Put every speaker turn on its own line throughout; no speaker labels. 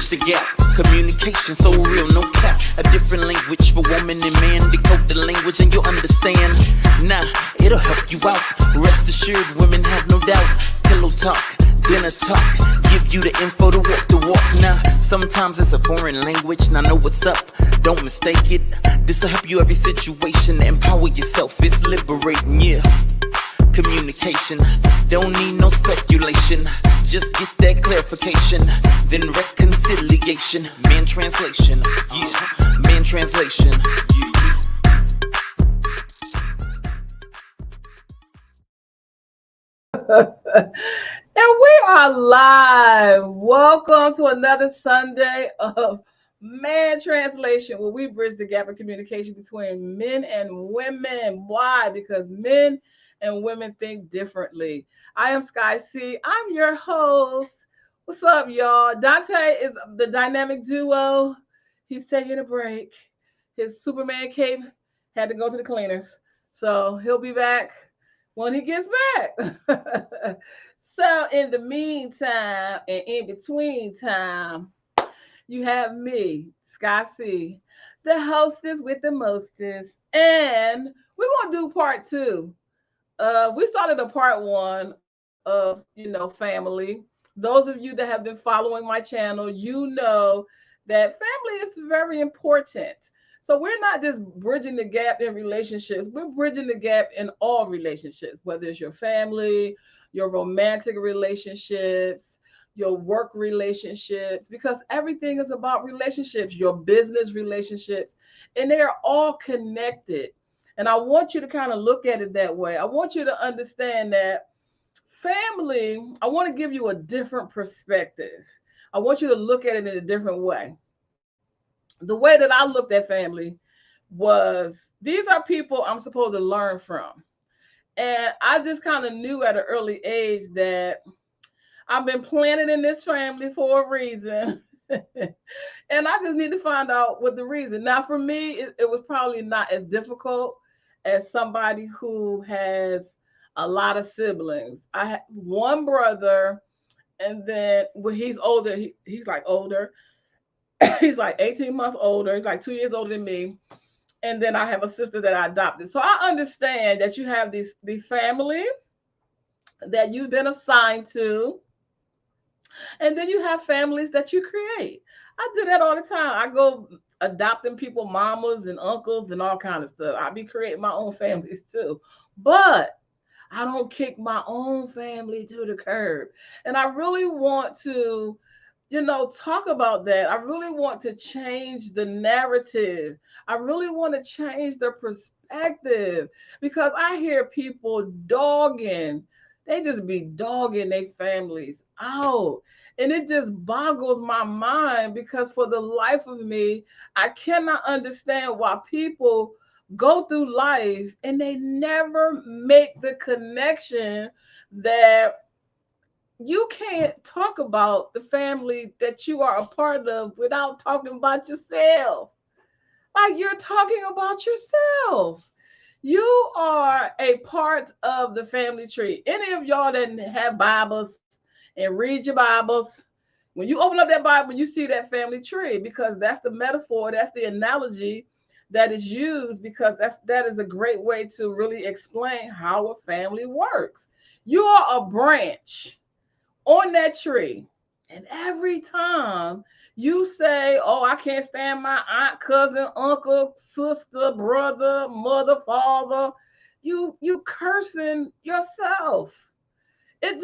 bridge the gap. Communication so real, no cap. A different language for woman and man. Decode the language and you'll understand. Nah, it'll help you out. Rest assured, women have no doubt. Pillow talk, dinner talk, give you the info to walk the walk. Now, sometimes it's a foreign language, now know what's up, don't mistake it. This'll help you every situation, empower yourself, it's liberating, yeah. Communication, don't need no speculation, just get that clarification, then reconciliation. Man translation, yeah, man translation, yeah.
And we are live. Welcome to another Sunday of Man Translation, where we bridge the gap in communication between men and women. Why? Because men and women think differently. I am Sky C. I'm your host. What's up, y'all? Dante is the dynamic duo. He's taking a break. His Superman cape had to go to the cleaners, so he'll be back when he gets back. So in the meantime and in between time, you have me, Sky C, the hostess with the mostest. And we're going to do part two. We started a part one of, family. Those of you that have been following my channel, you know that family is very important. So we're not just bridging the gap in relationships. We're bridging the gap in all relationships, whether it's your family, your romantic relationships, your work relationships, because everything is about relationships, your business relationships, and they are all connected. And I want you to kind of look at it that way. I want you to understand that family, I want to give you a different perspective. I want you to look at it in a different way. The way that I looked at family was, these are people I'm supposed to learn from. And I just kind of knew at an early age that I've been planted in this family for a reason. And I just need to find out what the reason. Now, for me, it was probably not as difficult as somebody who has a lot of siblings. I had one brother, and then when he's older, he's like older. He's like 18 months older. He's like 2 years older than me. And then I have a sister that I adopted. So I understand that you have the family that you've been assigned to. And then you have families that you create. I do that all the time. I go adopting people, mamas and uncles and all kind of stuff. I be creating my own families too. But I don't kick my own family to the curb. And I really want to talk about that. I really want to change the narrative. I really want to change the perspective, because I hear people dogging. They just be dogging their families out. And it just boggles my mind, because for the life of me, I cannot understand why people go through life and they never make the connection that you can't talk about the family that you are a part of without talking about yourself. Like, you're talking about yourself. You are a part of the family tree. Any of y'all that have Bibles and read your Bibles, when you open up that Bible, you see that family tree, because that's the metaphor, that's the analogy that is used, because that is a great way to really explain how a family works. You are a branch on that tree. And every time you say, oh, I can't stand my aunt, cousin, uncle, sister, brother, mother, father, you cursing yourself. And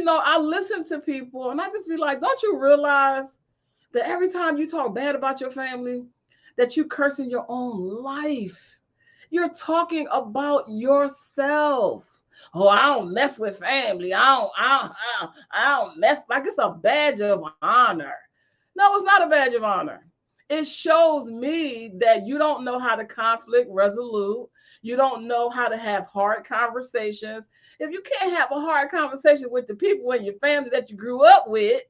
I listen to people and I just be like, don't you realize that every time you talk bad about your family, that you cursing your own life? You're talking about yourself. Oh, I don't mess with family. I don't mess, like it's a badge of honor. No, it's not a badge of honor. It shows me that you don't know how to conflict resolute. You don't know how to have hard conversations. If you can't have a hard conversation with the people in your family that you grew up with,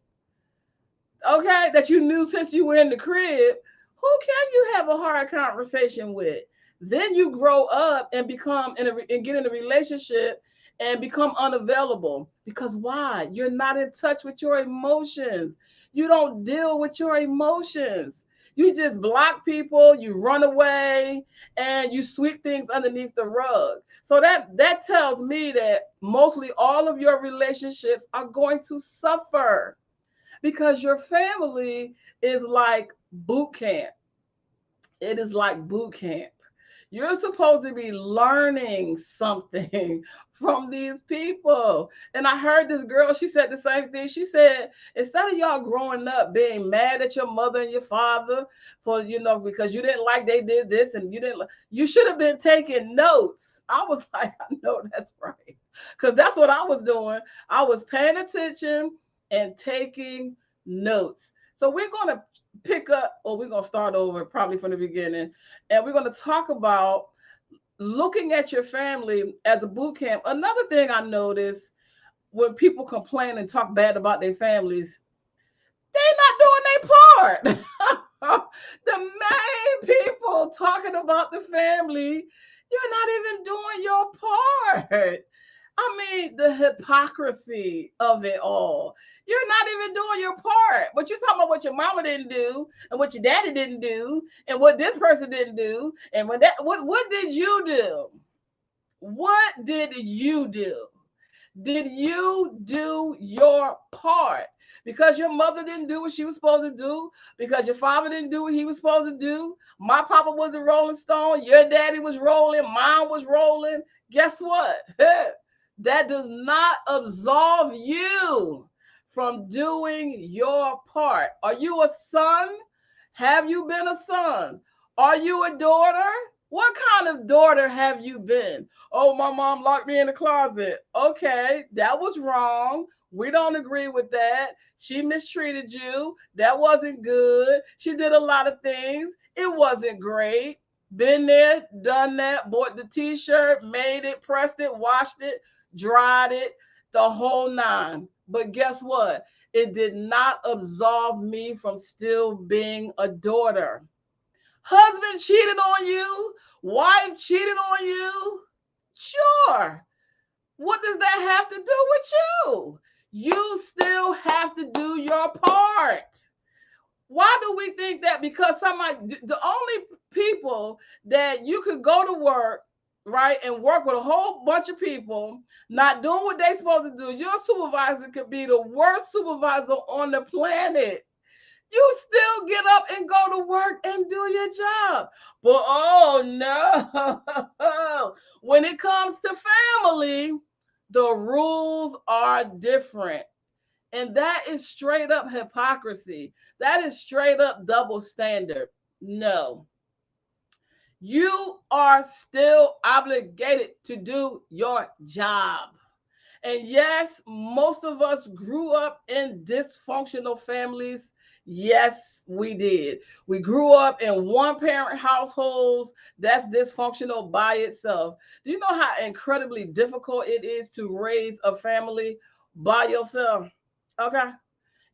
okay, that you knew since you were in the crib, who can you have a hard conversation with? Then you grow up and get in a relationship and become unavailable. Because why? You're not in touch with your emotions. You don't deal with your emotions. You just block people, you run away, and you sweep things underneath the rug. So that tells me that mostly all of your relationships are going to suffer because your family is like boot camp. It is like boot camp. You're supposed to be learning something from these people. And I heard this girl, she said the same thing. She said, instead of y'all growing up being mad at your mother and your father for, because you didn't like they did this and you didn't, you should have been taking notes. I was like, I know that's right. Because that's what I was doing. I was paying attention and taking notes. So we're going to pick up, or we're going to start over probably from the beginning, and we're going to talk about looking at your family as a boot camp. Another thing I noticed when people complain and talk bad about their families, they're not doing their part. The main people talking about the family, you're not even doing your part. I mean, the hypocrisy of it all. You're not even doing your part. But you're talking about what your mama didn't do and what your daddy didn't do and what this person didn't do. And what did you do? What did you do? Did you do your part? Because your mother didn't do what she was supposed to do, because your father didn't do what he was supposed to do. My papa was a Rolling Stone, your daddy was rolling, mine was rolling. Guess what? That does not absolve you from doing your part. Are you a son? Have you been a son? Are you a daughter? What kind of daughter have you been? Oh, my mom locked me in the closet. Okay, that was wrong. We don't agree with that. She mistreated you. That wasn't good. She did a lot of things. It wasn't great. Been there, done that, bought the t-shirt, made it, pressed it, washed it, dried it, the whole nine. But guess what? It did not absolve me from still being a daughter. Husband cheated on you, wife cheated on you. Sure. What does that have to do with you? You still have to do your part. Why do we think that? Because the only people that you could go to work, right, and work with a whole bunch of people not doing what they're supposed to do, your supervisor could be the worst supervisor on the planet. You still get up and go to work and do your job. But oh no, when it comes to family, the rules are different. And that is straight up hypocrisy. That is straight up double standard. No. You are still obligated to do your job. And yes, most of us grew up in dysfunctional families. Yes, we did. We grew up in one parent households. That's dysfunctional by itself. Do you know how incredibly difficult it is to raise a family by yourself? Okay.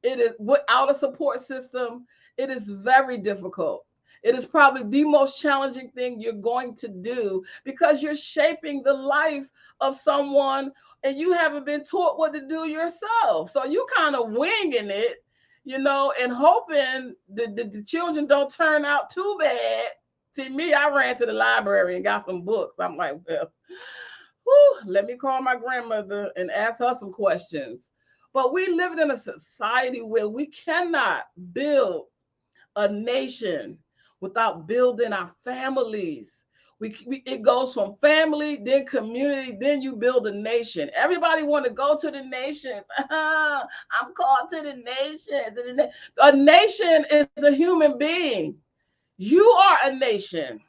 It is, without a support system, it is very difficult. It is probably the most challenging thing you're going to do because you're shaping the life of someone and you haven't been taught what to do yourself. So you kind of winging it, and hoping that the children don't turn out too bad. See, me, I ran to the library and got some books. I'm like, well, let me call my grandmother and ask her some questions. But we live in a society where we cannot build a nation without building our families. It goes from family, then community, then you build a nation. Everybody want to go to the nations. I'm called to the nations. A nation is a human being. You are a nation.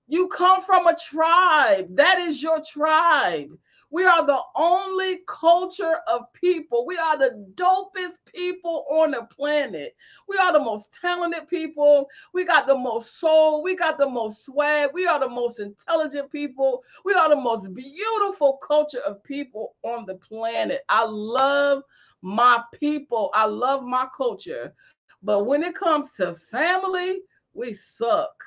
You come from a tribe. That is your tribe. We are the only culture of people. We are the dopest people on the planet. We are the most talented people. We got the most soul. We got the most swag. We are the most intelligent people. We are the most beautiful culture of people on the planet. I love my people. I love my culture. But when it comes to family, we suck.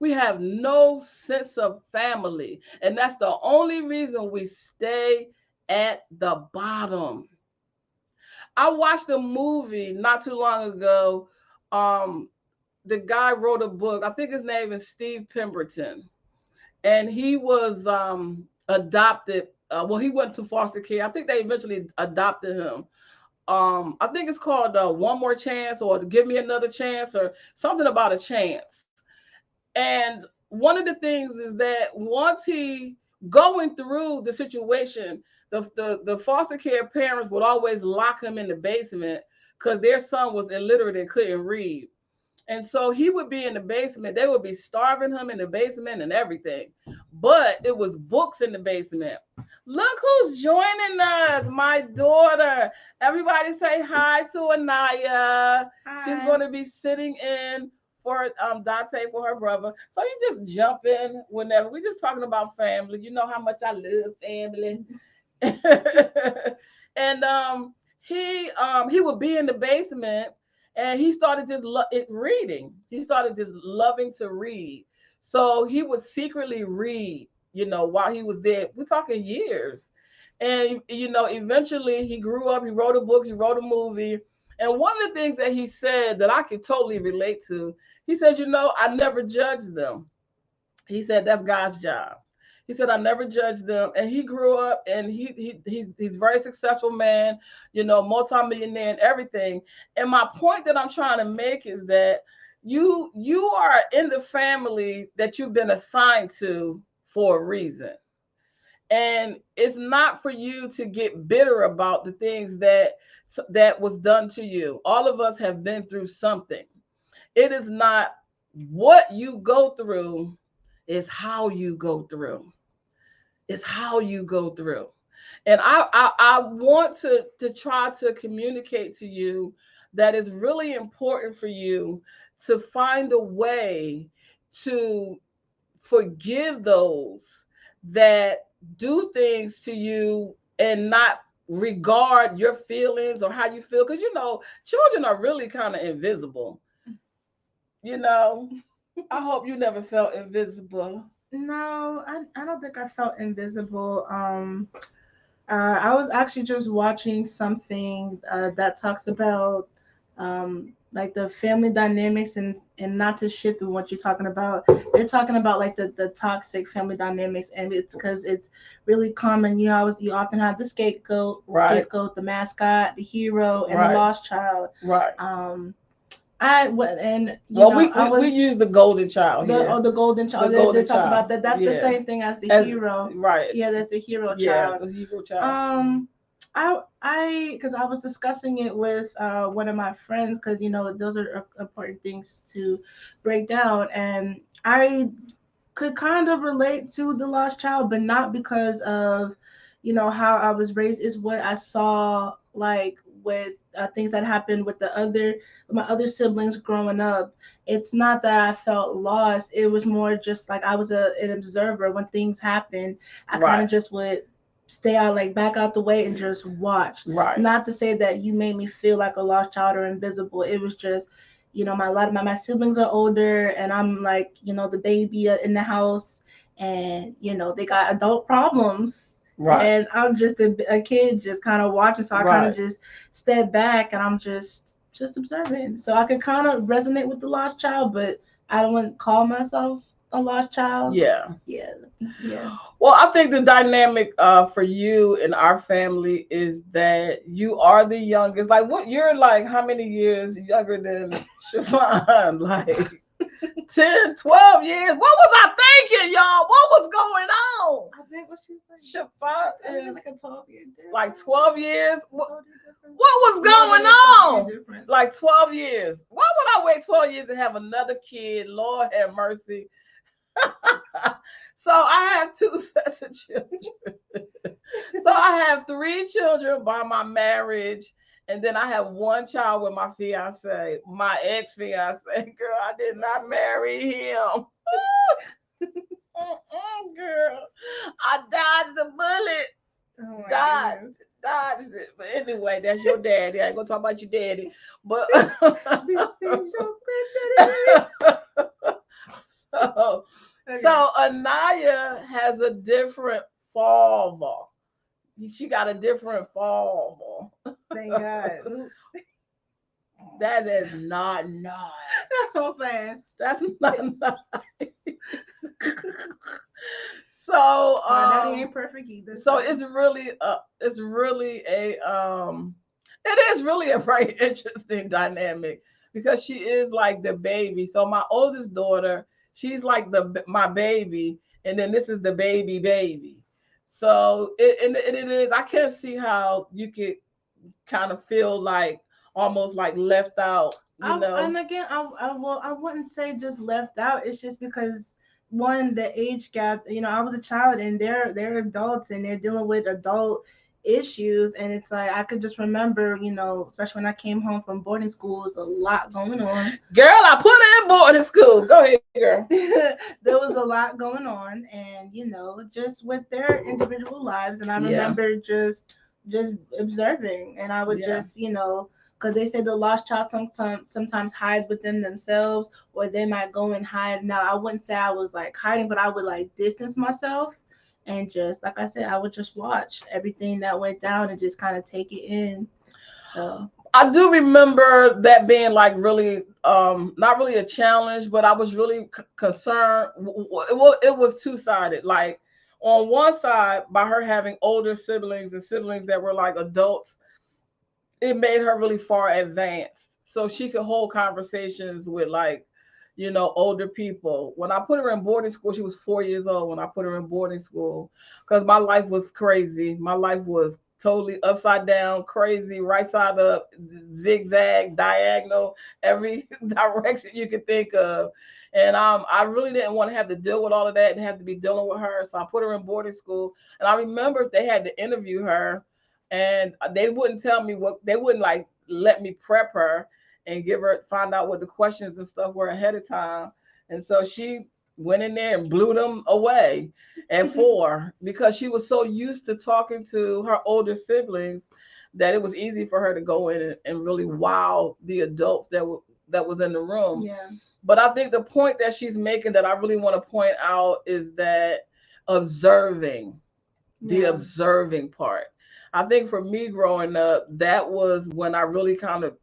We have no sense of family. And that's the only reason we stay at the bottom. I watched a movie not too long ago. The guy wrote a book. I think his name is Steve Pemberton, and he was adopted. Well, he went to foster care. I think they eventually adopted him. I think it's called One More Chance or Give Me Another Chance or something about a chance. And one of the things is that once he going through the situation, the foster care parents would always lock him in the basement because their son was illiterate and couldn't read. And so he would be in the basement. They would be starving him in the basement and everything. But it was books in the basement. Look who's joining us, my daughter. Everybody say hi to Anaya.
Hi.
She's going to be sitting in for Dante for her brother. So you just jump in whenever. We're just talking about family. You know how much I love family. And he would be in the basement and he started just reading. He started just loving to read. So he would secretly read, while he was there. We're talking years. And, eventually he grew up, he wrote a book, he wrote a movie. And one of the things that he said that I could totally relate to, he said, I never judged them. He said, that's God's job. He said, I never judged them. And he grew up and he's a very successful man, multimillionaire and everything. And my point that I'm trying to make is that you are in the family that you've been assigned to for a reason. And it's not for you to get bitter about the things that was done to you. All of us have been through something. It is not what you go through, it's how you go through. It's how you go through. And I want to try to communicate to you that it's really important for you to find a way to forgive those that do things to you and not regard your feelings or how you feel. Because, children are really kind of invisible. I hope you never felt invisible.
No, I don't think I felt invisible. I was actually just watching something that talks about like the family dynamics and not to shift to what you're talking about. They're talking about like the toxic family dynamics, and it's because it's really common. You often have the scapegoat, the mascot, the hero, and the lost child.
Right.
We
use the golden child here.
The golden child. They talk about that. That's the same thing as the hero.
Right.
Yeah, that's the hero child.
Yeah, the hero child.
Because I was discussing it with one of my friends, because those are important things to break down, and I could kind of relate to the lost child, but not because of how I was raised. Is what I saw like with things that happened with my other siblings growing up. It's not that I felt lost. It was more just like I was an observer. When things happened, I kind of just would stay out, like back out the way and just watch.
Right.
Not to say that you made me feel like a lost child or invisible. It was just, my siblings are older and I'm like, the baby in the house, and they got adult problems. Right. And I'm just a kid just kind of watching. So I kind of just step back and I'm just observing. So I could kind of resonate with the lost child, but I wouldn't call myself a lost child.
Yeah.
Yeah.
Well, I think the dynamic for you and our family is that you are the youngest. Like, you're like how many years younger than Siobhan? Like 10, 12 years. What was I thinking, y'all? What was going on?
I think what she's like.
Siobhan is
like a 12-year difference.
Like 12 years? What was going on? Like 12 years. Why would I wait 12 years to have another kid? Lord have mercy. So I have 2 sets of children. So I have 3 children by my marriage, and then I have 1 child with my fiance, my ex-fiance. Girl, I did not marry him. Girl, I dodged the bullet.
Oh
Dodged it. But anyway, that's your daddy. I ain't gonna talk about your daddy. But So Anaya has a different father. She got a different father.
Thank God.
That is not nice.
I'm playing.
That's not nice. So
My daddy ain't perfect either.
so it's really it is really a very interesting dynamic because she is like the baby. So my oldest daughter, she's like my baby, and then this is the baby. So it is. I can't see how you could kind of feel like almost like left out, you know.
And again, I wouldn't say just left out. It's just because one, the age gap. You know, I was a child, and they're adults, and they're dealing with adult issues, and it's like I could just remember, you know, especially when I came home from boarding school, there's a lot going on.
Girl, I put her in boarding school. Go ahead, girl.
There was a lot going on, and you know, just with their individual lives, and I
Yeah.
remember just observing, and I would
Yeah.
just, you know, because they say the lost child sometimes hides within themselves, or they might go and hide. Now, I wouldn't say I was like hiding, but I would like distance myself, and just like I said, I would just watch everything that went down and just kind of take it in. So
I do remember that being like really, not really a challenge, but I was really concerned. It was two sided. Like on one side, by her having older siblings and siblings that were like adults, it made her really far advanced, so she could hold conversations with like, you know, older people. When I put her in boarding school, she was 4 years old when I put her in boarding school because my life was crazy. My life was totally upside down, crazy, right side up, zigzag, diagonal, every direction you could think of. And I really didn't want to have to deal with all of that and have to be dealing with her. So I put her in boarding school. And I remember they had to interview her, and they wouldn't tell me what they wouldn't like let me prep her and give her find out what the questions and stuff were ahead of time. And so she went in there and blew them away at 4 because she was so used to talking to her older siblings that it was easy for her to go in and really wow the adults that was in the room.
yeah,
But I think the point that she's making that I really want to point out is that observing, the
yeah,
observing part. I think for me growing up, that was when I really kind of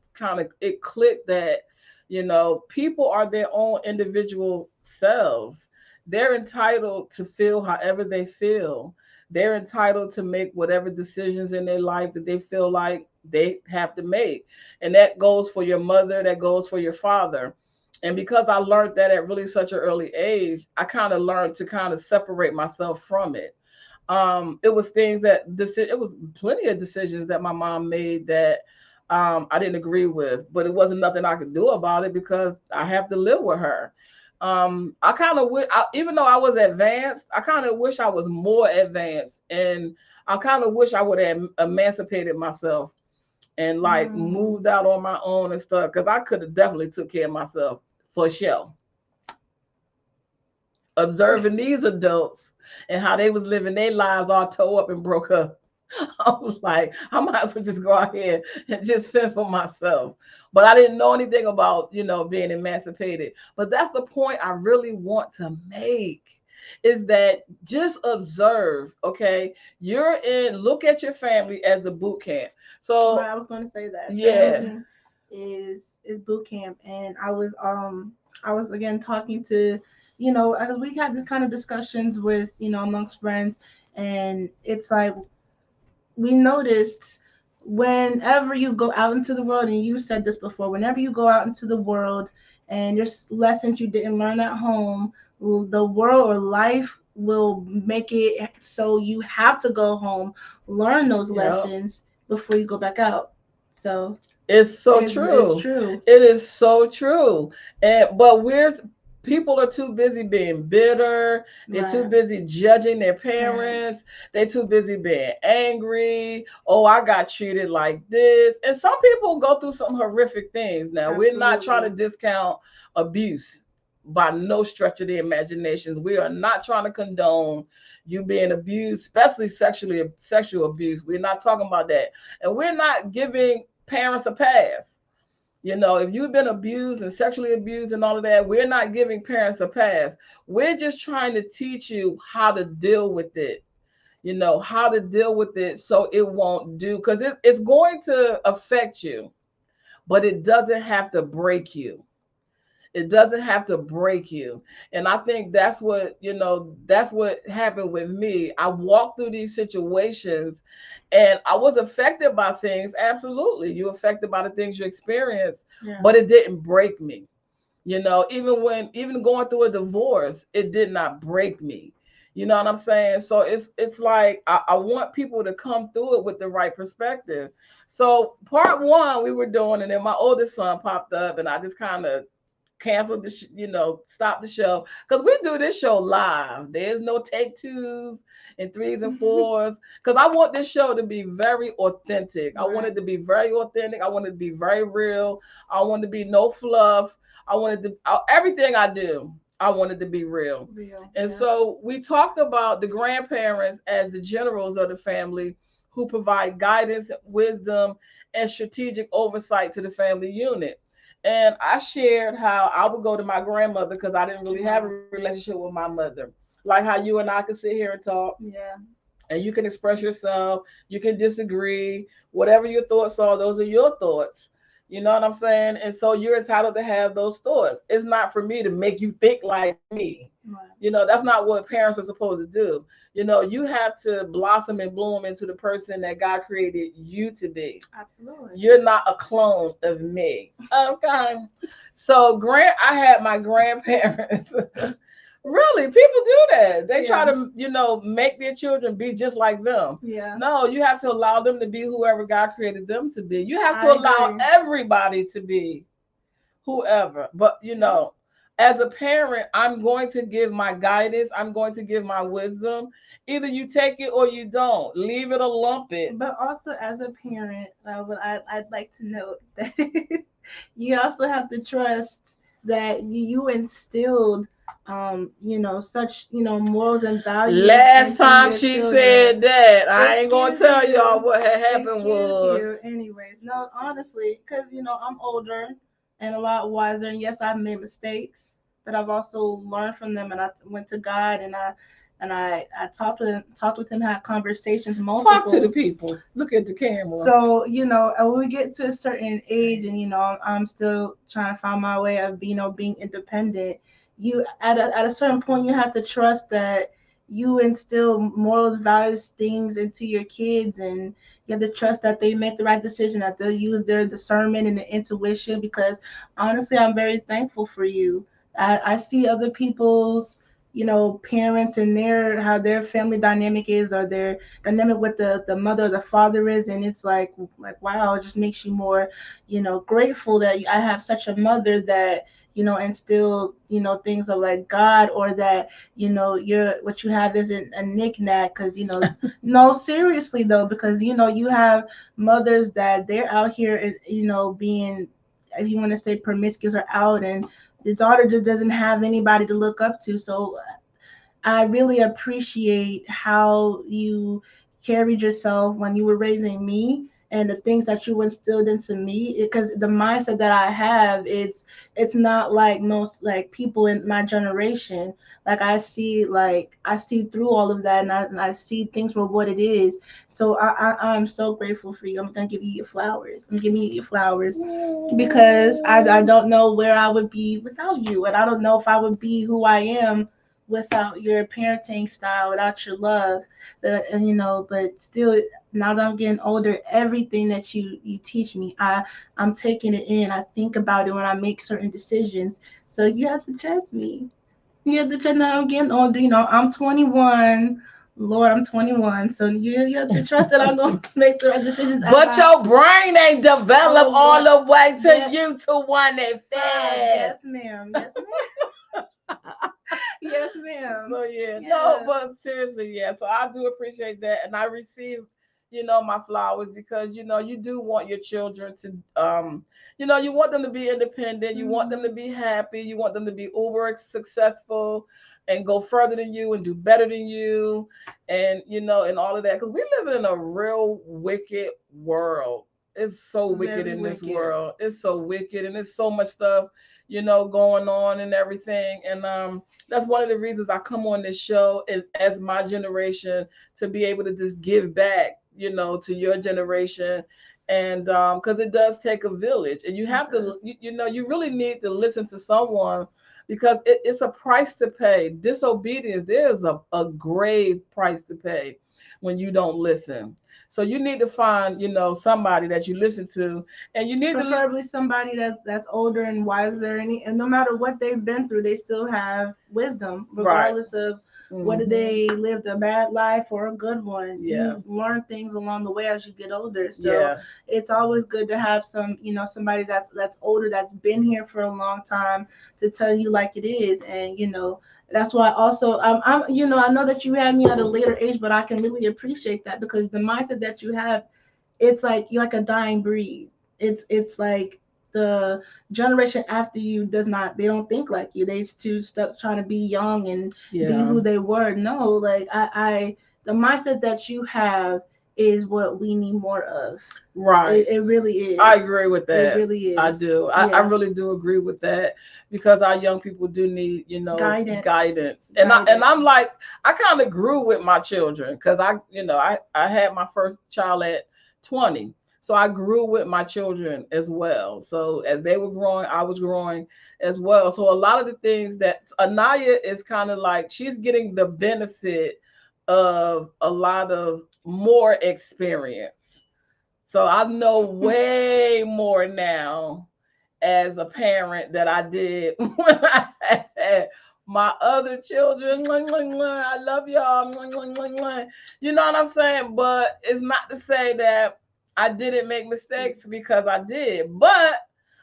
it clicked that, you know, people are their own individual selves. They're entitled to feel however they feel. They're entitled to make whatever decisions in their life that they feel like they have to make. And that goes for your mother, that goes for your father. And because I learned that at really such an early age, I kind of learned to kind of separate myself from it. It was things that it was plenty of decisions that my mom made that I didn't agree with, but it wasn't nothing I could do about it because I have to live with her. I kind of even though I was advanced, I kind of wish I was more advanced, and I kind of wish I would have emancipated myself and like
mm,
moved out on my own and stuff because I could have definitely took care of myself for sure. Observing these adults and how they was living their lives all tore up and broke up. I was like, I might as well just go out here and just fend for myself. But I didn't know anything about, you know, being emancipated. But that's the point I really want to make is that just observe, okay? Look at your family as the boot camp.
right.
So,
I was going to say that
yeah,
family is boot camp, and I was again talking to, you know, as we had this kind of discussions with, you know, amongst friends, and it's like we noticed whenever you go out into the world, and you said this before, whenever you go out into the world and there's lessons you didn't learn at home, the world or life will make it so you have to go home, learn those
yeah.
lessons before you go back out. So
It's so
it's
true.
true.
It is so true. And but we're people are too busy being bitter. They're too
Right.
busy judging their
Parents.
parents. They're too busy being angry. Oh, I got treated like this. And some people go through some horrific things. Now, we're not trying to
Absolutely.
discount abuse by no stretch of the imaginations. We are not trying to condone you being abused, especially sexual abuse. We're not talking about that. And we're not giving parents a pass. You know, if you've been abused and sexually abused and all of that, we're not giving parents a pass. We're just trying to teach you how to deal with it. how to deal with it so it won't do, because it's going to affect you, but it doesn't have to break you. It doesn't have to break you. And I think that's what happened with me. I walked through these situations and I was affected by things. Absolutely. You're affected by the things you experience,
Yeah.
but it didn't break me. Even going through a divorce, it did not break me. You know what I'm saying? So it's like I want people to come through it with the right perspective. So part one we were doing, and then my oldest son popped up, and I just kind of canceled stopped the show, because we do this show live. There's no take twos and threes and fours, because I want this show to be very authentic. I want it to be very authentic. I want it to be very real. I want it to be no fluff. Everything I do, I want it to be real. And so we talked about the grandparents as the generals of the family, who provide guidance, wisdom, and strategic oversight to the family unit. And I shared how I would go to my grandmother because I didn't really have a relationship with my mother. Like how you and I could sit here and talk.
Yeah.
And you can express yourself. You can disagree. Whatever your thoughts are, those are your thoughts. You know what I'm saying? And so you're entitled to have those thoughts. It's not for me to make you think like me.
Right.
That's not what parents are supposed to do. You have to blossom and bloom into the person that God created you to be.
Absolutely.
You're not a clone of me. Okay. So I had my grandparents. Really, people do that. They try to, make their children be just like them.
Yeah.
No, you have to allow them to be whoever God created them to be. You have to allow everybody to be whoever. But, as a parent, I'm going to give my guidance. I'm going to give my wisdom. Either you take it or you don't. Leave it or lump it.
But also, as a parent, I'd like to note that you also have to trust that you instilled, such, morals and values.
Last time she said that, I ain't gonna tell y'all what had happened was.
Anyways, no, honestly, because I'm older and a lot wiser, and yes, I've made mistakes, but I've also learned from them, and I went to God, and I talked with him, had conversations, multiple.
Talk to the people. Look at the camera.
So, when we get to a certain age, and I'm still trying to find my way of being independent. You at a certain point, you have to trust that you instill morals, values, things into your kids, and you have to trust that they make the right decision, that they'll use their discernment and their intuition. Because honestly, I'm very thankful for you. I see other people's parents and how their family dynamic is, or their dynamic with the mother or the father is, and it's like wow, it just makes you more grateful that I have such a mother that instill things of like God, or that what you have isn't a knick-knack, because no, seriously though, because you have mothers that they're out here being, if you want to say, promiscuous or out, and the daughter just doesn't have anybody to look up to. So I really appreciate how you carried yourself when you were raising me, and the things that you instilled into me, because the mindset that I have, it's not like most people in my generation. I see through all of that, and I see things for what it is. So I'm so grateful for you. I'm gonna give you your flowers. I'm giving you your flowers, because I don't know where I would be without you, and I don't know if I would be who I am without your parenting style, without your love. But still, now that I'm getting older, everything that you teach me, I'm taking it in. I think about it when I make certain decisions. So you have to trust me. You have to trust. Now I'm getting older. I'm 21. Lord, I'm 21. So you have to trust that I'm going to make the right decisions.
But your brain ain't developed all the way to you to one that fast.
Yes, ma'am. Yes, ma'am. Yes, ma'am.
So no, but seriously, So I do appreciate that, and I receive, my flowers, because you do want your children to, you want them to be independent, you want them to be happy, you want them to be uber successful, and go further than you and do better than you, and and all of that, because we live in a real wicked world. It's so wicked
Very
in this
wicked.
world. It's so wicked, and there's so much stuff, going on and everything. And that's one of the reasons I come on this show is as my generation to be able to just give back, to your generation. And because it does take a village, and you have to, you really need to listen to someone because it's a price to pay. Disobedience, there's a grave price to pay when you don't listen. So you need to find, somebody that you listen to, and you need to
Preferably somebody that's older and wiser, and no matter what they've been through, they still have wisdom,
right.
regardless of whether they lived a bad life or a good one.
Yeah.
You learn things along the way as you get older. So
Yeah.
it's always good to have somebody that's older, that's been here for a long time, to tell you like it is. And that's why also I know that you had me at a later age, but I can really appreciate that, because the mindset that you have, it's like you're like a dying breed. It's like the generation after you they don't think like you. They too stuck trying to be young and be who they were. No, like I the mindset that you have is what we need more of.
Right.
It really is.
I agree with that.
It really is.
I do. I really do agree with that, because our young people do need, guidance. And I'm like, I kind of grew with my children, because I had my first child at 20. So I grew with my children as well. So as they were growing, I was growing as well. So a lot of the things that Anaya is kind of like, she's getting the benefit of a lot of more experience. So I know way more now as a parent that I did when I had my other children. I love y'all. You know what I'm saying? But it's not to say that I didn't make mistakes, because I did. But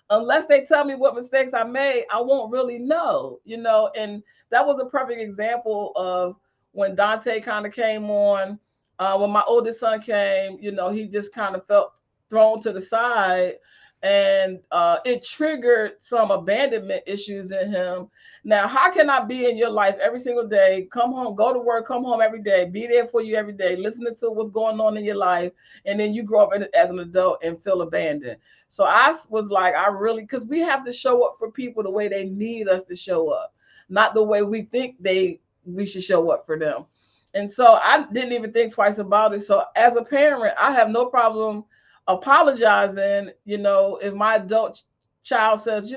unless they tell me what mistakes I made, I won't really know, And that was a perfect example of when Dante kind of came on. When my oldest son came, he just kind of felt thrown to the side, and it triggered some abandonment issues in him. Now, how can I be in your life every single day, come home, go to work, come home every day, be there for you every day, listening to what's going on in your life, and then you grow up as an adult and feel abandoned? So I was like, because we have to show up for people the way they need us to show up, not the way we think we should show up for them. And so I didn't even think twice about it. So as a parent, I have no problem apologizing, if my adult child says,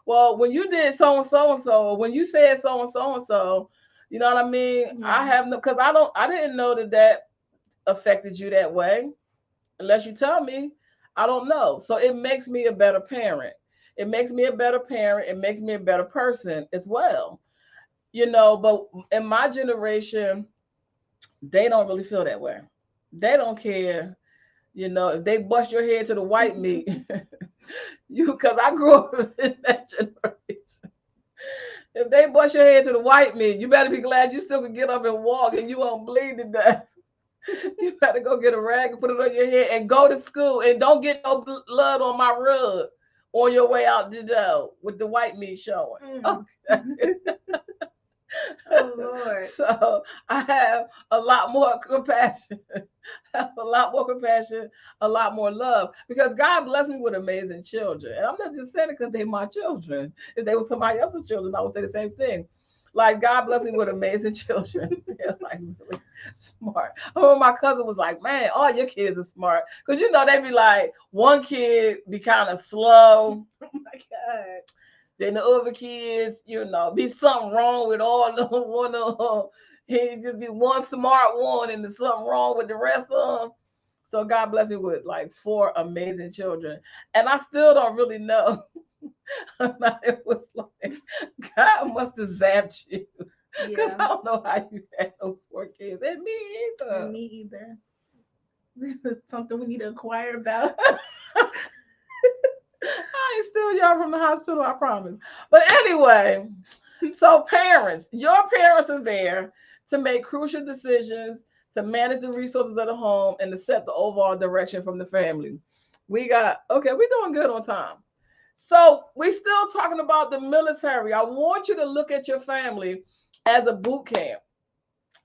well, when you did so and so and so, when you said so and so and so, you know what I mean? Yeah. I have no, because I didn't know that affected you that way. Unless you tell me, I don't know. So it makes me a better parent. It makes me a better parent. It makes me a better person as well. But in my generation, they don't really feel that way. They don't care. If they bust your head to the white meat, because I grew up in that generation. If they bust your head to the white meat, you better be glad you still can get up and walk and you won't bleed to death. You better go get a rag and put it on your head and go to school, and don't get no blood on my rug on your way out the door with the white meat showing. Okay.
Oh Lord.
So I have a lot more compassion, a lot more love, because God blessed me with amazing children. And I'm not just saying it because they're my children. If they were somebody else's children, I would say the same thing. Like, God blessed me with amazing children. They're like really smart. Oh, my cousin was like, man, all your kids are smart. Because they be like, one kid be kind of slow.
Oh my God.
Then the other kids, be something wrong with all of them. One of them, he just be one smart one, and there's something wrong with the rest of them. So God bless me with like 4 amazing children, and I still don't really know. It was like God must have zapped you, because I don't know how you had those 4 kids, and me either.
And me either. Something we need to inquire about.
I ain't steal y'all from the hospital, I promise. But anyway, so parents, your parents are there to make crucial decisions, to manage the resources of the home, and to set the overall direction from the family. We're doing good on time. So we're still talking about the military. I want you to look at your family as a boot camp.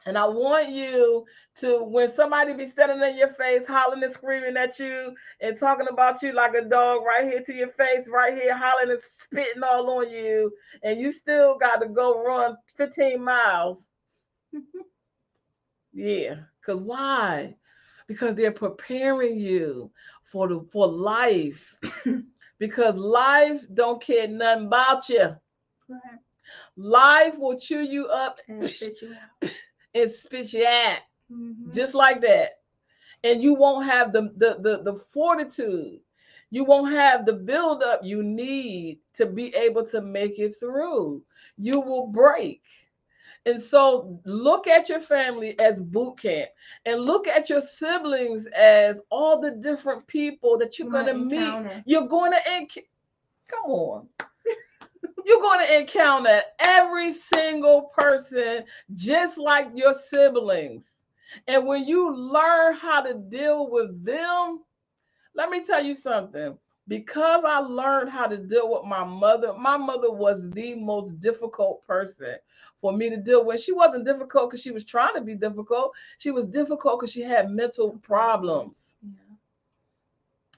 And I want you to, when somebody be standing in your face, hollering and screaming at you and talking about you like a dog right here to your face, right here, hollering and spitting all on you, and you still got to go run 15 miles. Yeah. Because why? Because they're preparing you for life. Because life don't care nothing about you.
Right.
Life will chew you up
And spit you out.
and spit you out.
Mhm.
Just like that. And you won't have the fortitude. You won't have the buildup you need to be able to make it through. You will break. And so look at your family as boot camp, and look at your siblings as all the different people that you're going to meet.
Encounter.
You're going to come on. You're going to encounter every single person just like your siblings. And when you learn how to deal with them, let me tell you something. Because I learned how to deal with my mother was the most difficult person for me to deal with. She wasn't difficult because she was trying to be difficult. She was difficult because she had mental problems.
Yeah.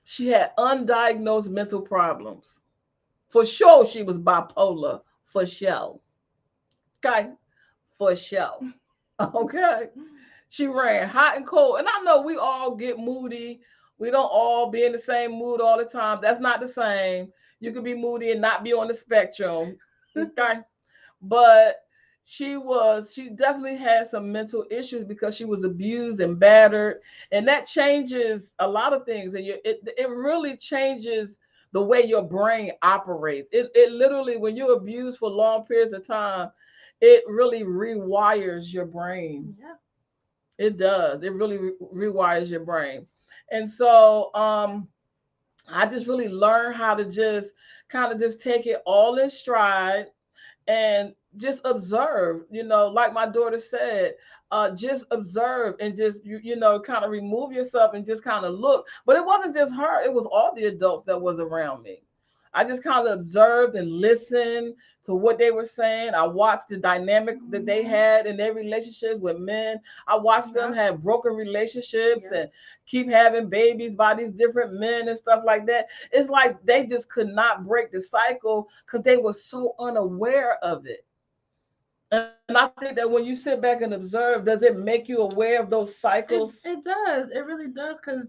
She had undiagnosed mental problems. For sure, she was bipolar. For sure. Okay. For sure. Okay. She ran hot and cold. And I know we all get moody. We don't all be in the same mood all the time. That's not the same. You could be moody and not be on the spectrum. Okay. But she definitely had some mental issues because she was abused and battered. And that changes a lot of things. And it really changes the way your brain operates. It literally, when you're abused for long periods of time, it really rewires your brain.
Yeah.
It does. It really rewires your brain. And so I just really learned how to just kind of just take it all in stride and just observe, like my daughter said, just observe and just, kind of remove yourself and just kind of look. But it wasn't just her, it was all the adults that was around me. I just kind of observed and listened to what they were saying. I watched the dynamic that they had in their relationships with men. I watched them have broken relationships and keep having babies by these different men and stuff like that. It's like they just could not break the cycle because they were so unaware of it. And I think that when you sit back and observe, does it make you aware of those cycles?
It does. It really does, because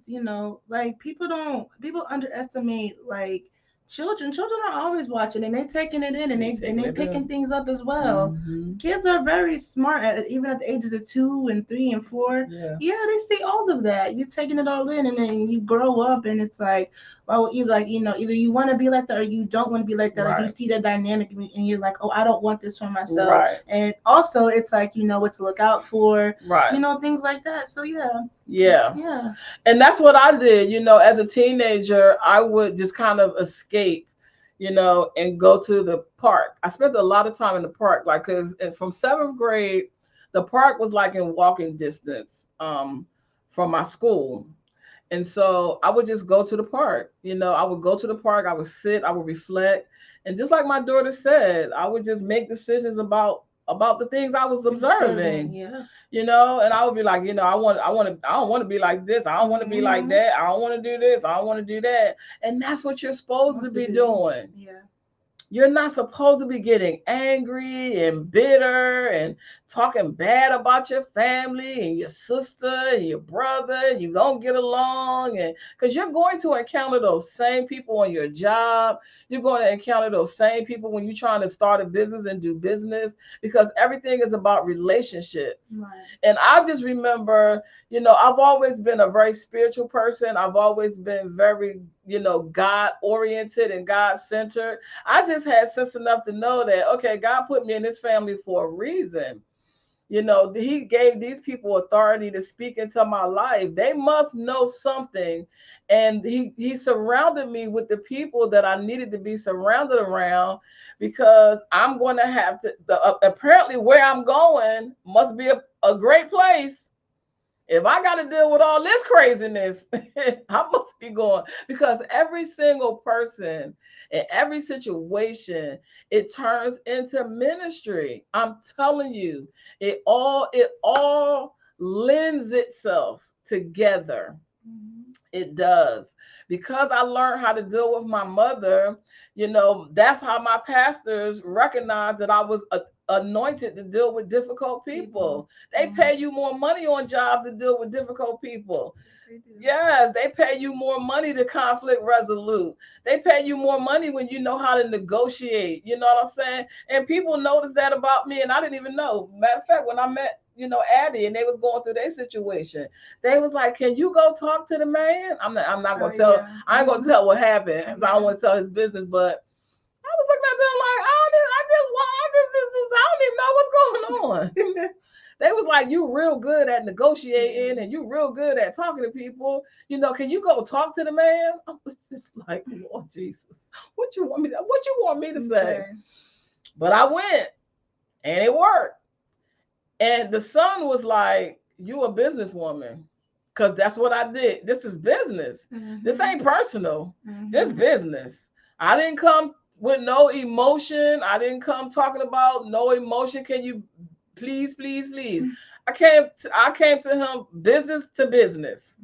like people underestimate like children. Children are always watching, and they taking it in, and they picking things up as well.
Mm-hmm.
Kids are very smart, even at the ages of 2 and 3 and 4. Yeah, they see all of that. You're taking it all in, and then you grow up, and it's like, well, either you want to be like that or you don't want to be like that. Like, you see the dynamic, and you're like, oh, I don't want this for myself.
Right.
And also, it's like, you know what to look out for.
Right.
Things like that. So yeah.
Yeah. And that's what I did. As a teenager, I would just kind of escape, and go to the park. I spent a lot of time in the park, like, because from 7th grade, the park was like in walking distance from my school. And so I would just go to the park. I would go to the park, I would sit, I would reflect. And just like my daughter said, I would just make decisions about the things I was observing.
Yeah.
And I would be like, I don't want to be like this. I don't want to be like that. I don't want to do this. I don't want to do that. And that's what you're supposed to be doing.
Yeah.
You're not supposed to be getting angry and bitter and talking bad about your family and your sister and your brother, and you don't get along. And because you're going to encounter those same people on your job. You're going to encounter those same people when you're trying to start a business and do business, because everything is about relationships.
Right.
And I just remember, I've always been a very spiritual person. I've always been very, God oriented and God centered. I just had sense enough to know that, okay, God put me in this family for a reason. He gave these people authority to speak into my life. They must know something. And he surrounded me with the people that I needed to be surrounded around, because I'm going to have to, apparently where I'm going must be a great place. if I got to deal with all this craziness, I must be going, because every single person in every situation, it turns into ministry. I'm telling you, it all lends itself together. It does. Because I learned how to deal with my mother, that's how my pastors recognized that I was anointed to deal with difficult people. They pay you more money on jobs to deal with difficult people. Yes, they pay you more money to conflict resolute. They pay you more money when you know how to negotiate. You know what I'm saying? And people noticed that about me, and I didn't even know. Matter of fact, when I met, Addie, and they was going through their situation, they was like, "Can you go talk to the man?" I'm not gonna tell. Yeah. I ain't gonna tell what happened, because I don't want to tell his business. But I was looking at them like, I don't even know what's going on. They was like, "You real good at negotiating, and you real good at talking to people. Can you go talk to the man?" I was just like, "Lord Jesus, what you want me to say?" But I went, and it worked. And the son was like, "You a businesswoman." Because that's what I did. This is business. This ain't personal. This business. I didn't come with no emotion. I didn't come talking about no emotion. Can you please, please, please? I came to him business to business.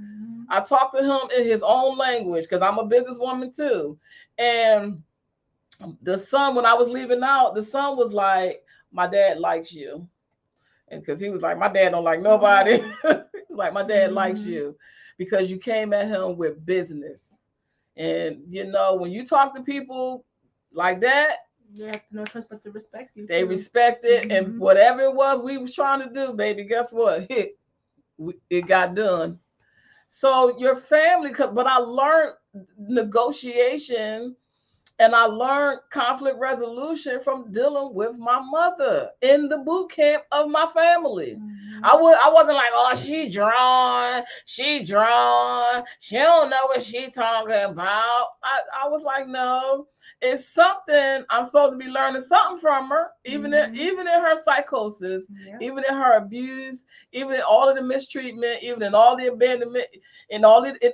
I talked to him in his own language, because I'm a businesswoman too. And the son, when I was leaving out, the son was like, "My dad likes you." And because he was like, "My dad don't like nobody." He's like, "My dad likes you because you came at him with business." And when you talk to people like that,
you have no choice but to respect you.
They respect it, and whatever it was we was trying to do, baby, guess what? It got done. So your family, but I learned negotiation, and I learned conflict resolution from dealing with my mother in the boot camp of my family. I wasn't like, "Oh, she drawn, she don't know what she talking about." I was like, no, it's something I'm supposed to be learning something from her, even in her psychosis, even in her abuse, even in all of the mistreatment, even in all the abandonment, in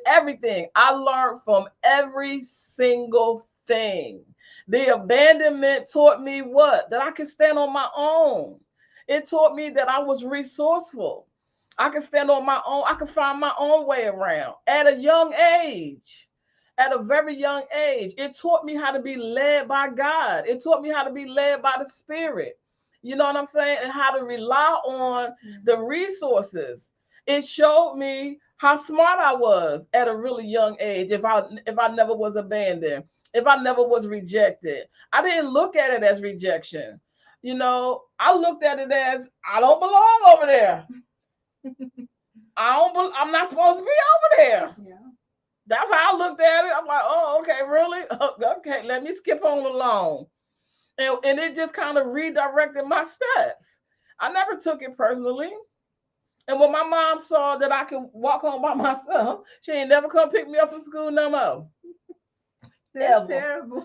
everything. I learned from every single thing. The abandonment taught me what? That I could stand on my own. It taught me that I was resourceful. I could stand on my own. I could find my own way around at a young age. At a very young age, it taught me how to be led by God. It taught me how to be led by the Spirit. You know what I'm saying? And how to rely on the resources. It showed me how smart I was at a really young age. If I never was abandoned, if I never was rejected, I didn't look at it as rejection. I looked at it as, I don't belong over there. I'm not supposed to be over there. Yeah. That's how I looked at it. I'm like, "Oh, okay, really? Okay, let me skip on along." And it just kind of redirected my steps. I never took it personally. And when my mom saw that I could walk home by myself, she ain't never come pick me up from school no more.
That's terrible.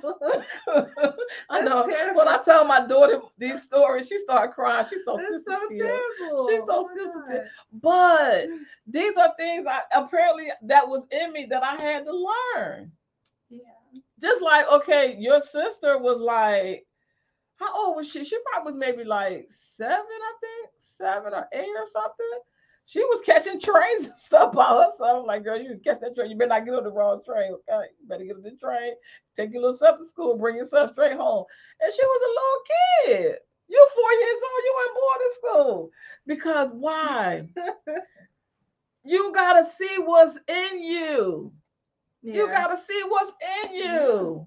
I know. Terrible. When I tell my daughter these stories, she started crying. She's so
That's
sensitive.
So terrible.
She's so sensitive. But these are things apparently that was in me that I had to learn. Yeah. Just like, okay, your sister was like, how old was she? She probably was maybe like 7, I think, 7 or 8 or something. She was catching trains and stuff by herself. I'm like, "Girl, you catch that train. You better not get on the wrong train, okay? You better get on the train, take your little stuff to school, bring yourself straight home." And she was a little kid. You 4 years old, you in boarding school. Because why? You got to see what's in you. Yeah. You got to see what's in you.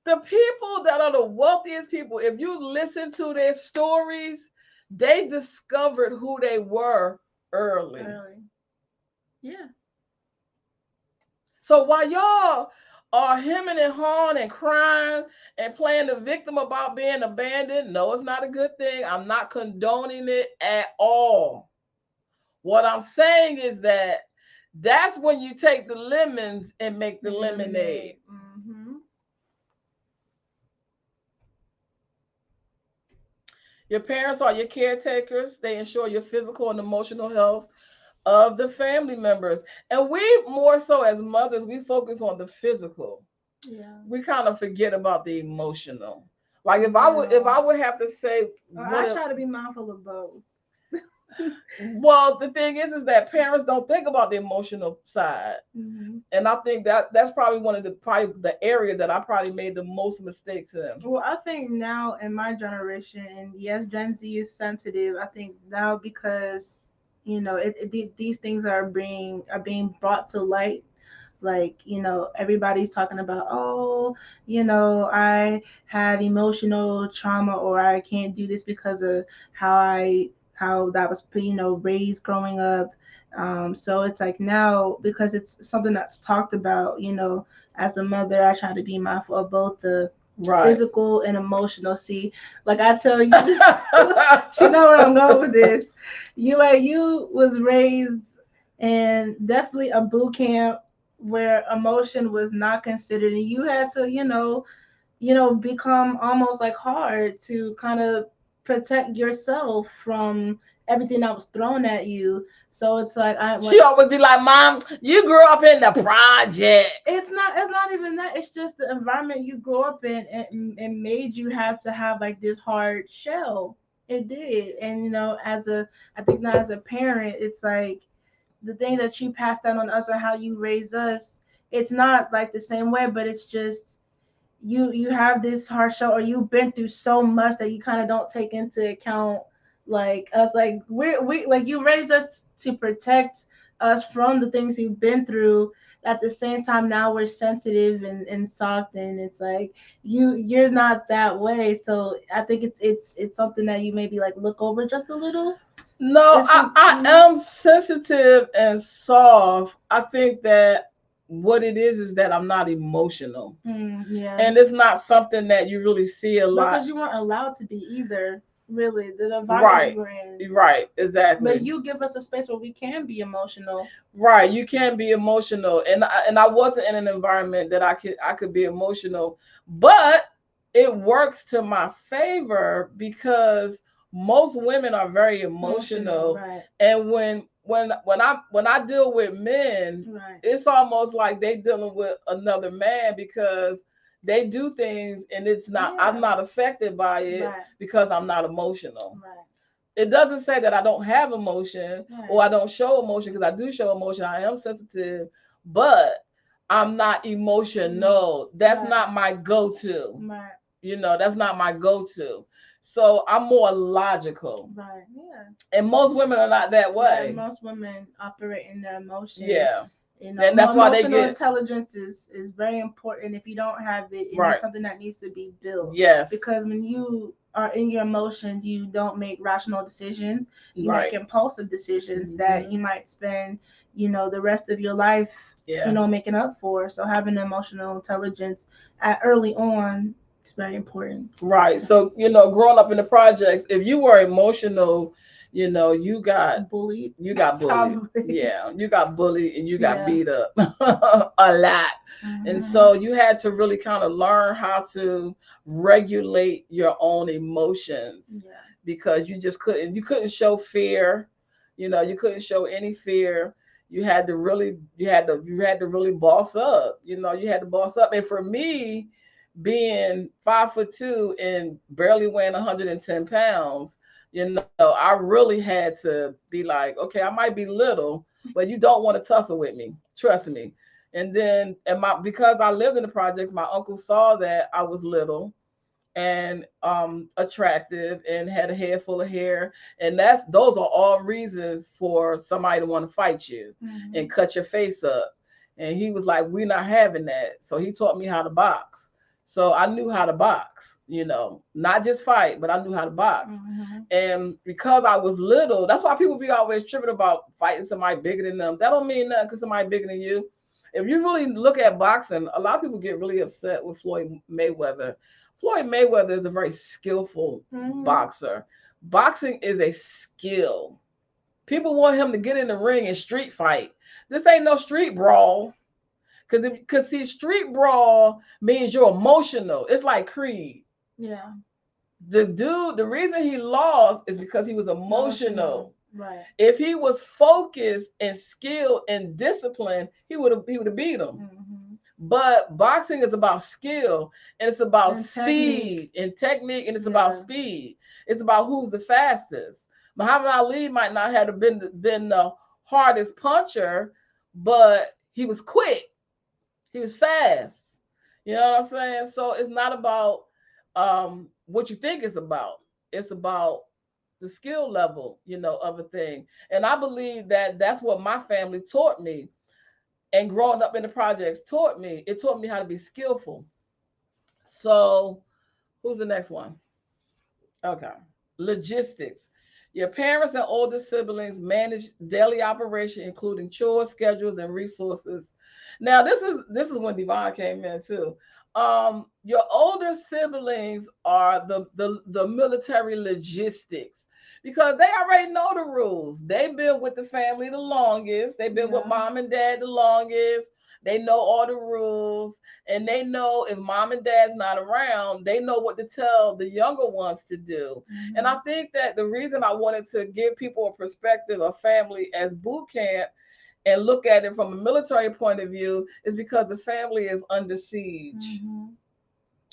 Yeah. The people that are the wealthiest people, if you listen to their stories, they discovered who they were early. Yeah. So while y'all are hemming and hawing and crying and playing the victim about being abandoned, no, it's not a good thing. I'm not condoning it at all. What I'm saying is that's when you take the lemons and make the lemonade. Mm-hmm. Your parents are your caretakers. They ensure your physical and emotional health. of the family members. And we more so as mothers, we focus on the physical.
Yeah.
We kind of forget about the emotional. Like if I would have to say
I try to be mindful of both.
well, the thing is that parents don't think about the emotional side.
Mm-hmm.
And I think that's probably one of the area that I probably made the most mistakes in.
Well, I think now in my generation, and yes, Gen Z is sensitive. I think now because these things are being brought to light. Like, everybody's talking about, oh, I have emotional trauma, or I can't do this because of how that was, raised growing up. So it's like now, because it's something that's talked about, as a mother, I try to be mindful of both the physical and emotional. See, like I tell you, you know where I'm going with this. You was raised in definitely a boot camp where emotion was not considered, and you had to, become almost like hard to kind of protect yourself from everything that was thrown at you. So it's like
she always be like, Mom, you grew up in the project.
It's not even that. It's just the environment you grew up in, and made you have to have like this hard shell. It did. And I think now as a parent, it's like the thing that you passed down on us, or how you raise us, it's not like the same way, but it's just you have this hard shell, or you've been through so much that you kind of don't take into account like us. Like we like you raised us to protect us from the things you've been through. At the same time, now we're sensitive and soft, and it's like you're not that way. So I think it's something that you maybe like look over just a little.
No, I am sensitive and soft. I think that what it is that I'm not emotional.
Yeah.
And it's not something that you really see a lot.
Because you weren't allowed to be either, really. The environment you were in.
Right, exactly.
But you give us a space where we can be emotional.
Right, you can be emotional. And I wasn't in an environment that I could be emotional. But it works to my favor because most women are very emotional.
Right.
And when I deal with men,
right.
It's almost like they dealing with another man because they do things and it's not I'm not affected by it because I'm not emotional.
Right.
It doesn't say that I don't have emotion or I don't show emotion, because I do show emotion. I am sensitive, but I'm not emotional. That's not my go-to.
Right.
That's not my go-to. So I'm more logical.
Right. Yeah.
And most women are not that way.
Yeah, most women operate in their emotions.
Yeah. And that's why they get
intelligence is very important. If you don't have it, it's something that needs to be built.
Yes.
Because when you are in your emotions, you don't make rational decisions. You make impulsive decisions that you might spend, the rest of your life, making up for. So having emotional intelligence early on, it's very important.
Right. So, growing up in the projects, if you were emotional, you got
bullied.
You got bullied. Yeah. You got bullied and you got beat up a lot. Mm-hmm. And so you had to really kind of learn how to regulate your own emotions because you just couldn't show fear. You couldn't show any fear. You had to really boss up. You had to boss up. And for me, being 5'2" and barely weighing 110 pounds, I really had to be like, okay, I might be little, but you don't want to tussle with me. Trust me. And then, because I lived in the projects, my uncle saw that I was little and attractive and had a head full of hair. And those are all reasons for somebody to want to fight you and cut your face up. And he was like, we're not having that. So he taught me how to box. So I knew how to box, not just fight, but I knew how to box. Mm-hmm. And because I was little, that's why people be always tripping about fighting somebody bigger than them. That don't mean nothing because somebody bigger than you. If you really look at boxing, a lot of people get really upset with Floyd Mayweather. Floyd Mayweather is a very skillful boxer. Boxing is a skill. People want him to get in the ring and street fight. This ain't no street brawl. Because see, street brawl means you're emotional. It's like Creed.
Yeah.
The reason he lost is because he was emotional.
Right.
If he was focused and skilled and disciplined, he would have beat him.
Mm-hmm.
But boxing is about skill, and it's about
And
speed and technique, and it's about
Yeah.
speed. It's about who's the fastest. Muhammad Ali might not have been the hardest puncher, but he was quick. He was fast. You know what I'm saying? So it's not about what you think it's about. It's about the skill level, of a thing. And I believe that that's what my family taught me. And growing up in the projects taught me. It taught me how to be skillful. So who's the next one? Okay. Logistics. Your parents and older siblings manage daily operation, including chores, schedules, and resources. Now, this is when Devon came in too. Your older siblings are the military logistics because they already know the rules. They've been with the family the longest. They've been with
Yeah.
mom and dad the longest. They know all the rules, and they know if mom and dad's not around, they know what to tell the younger ones to do. And I
Mm-hmm.
think that the reason I wanted to give people a perspective of family as boot camp and look at it from a military point of view is because the family is under siege.
Mm-hmm.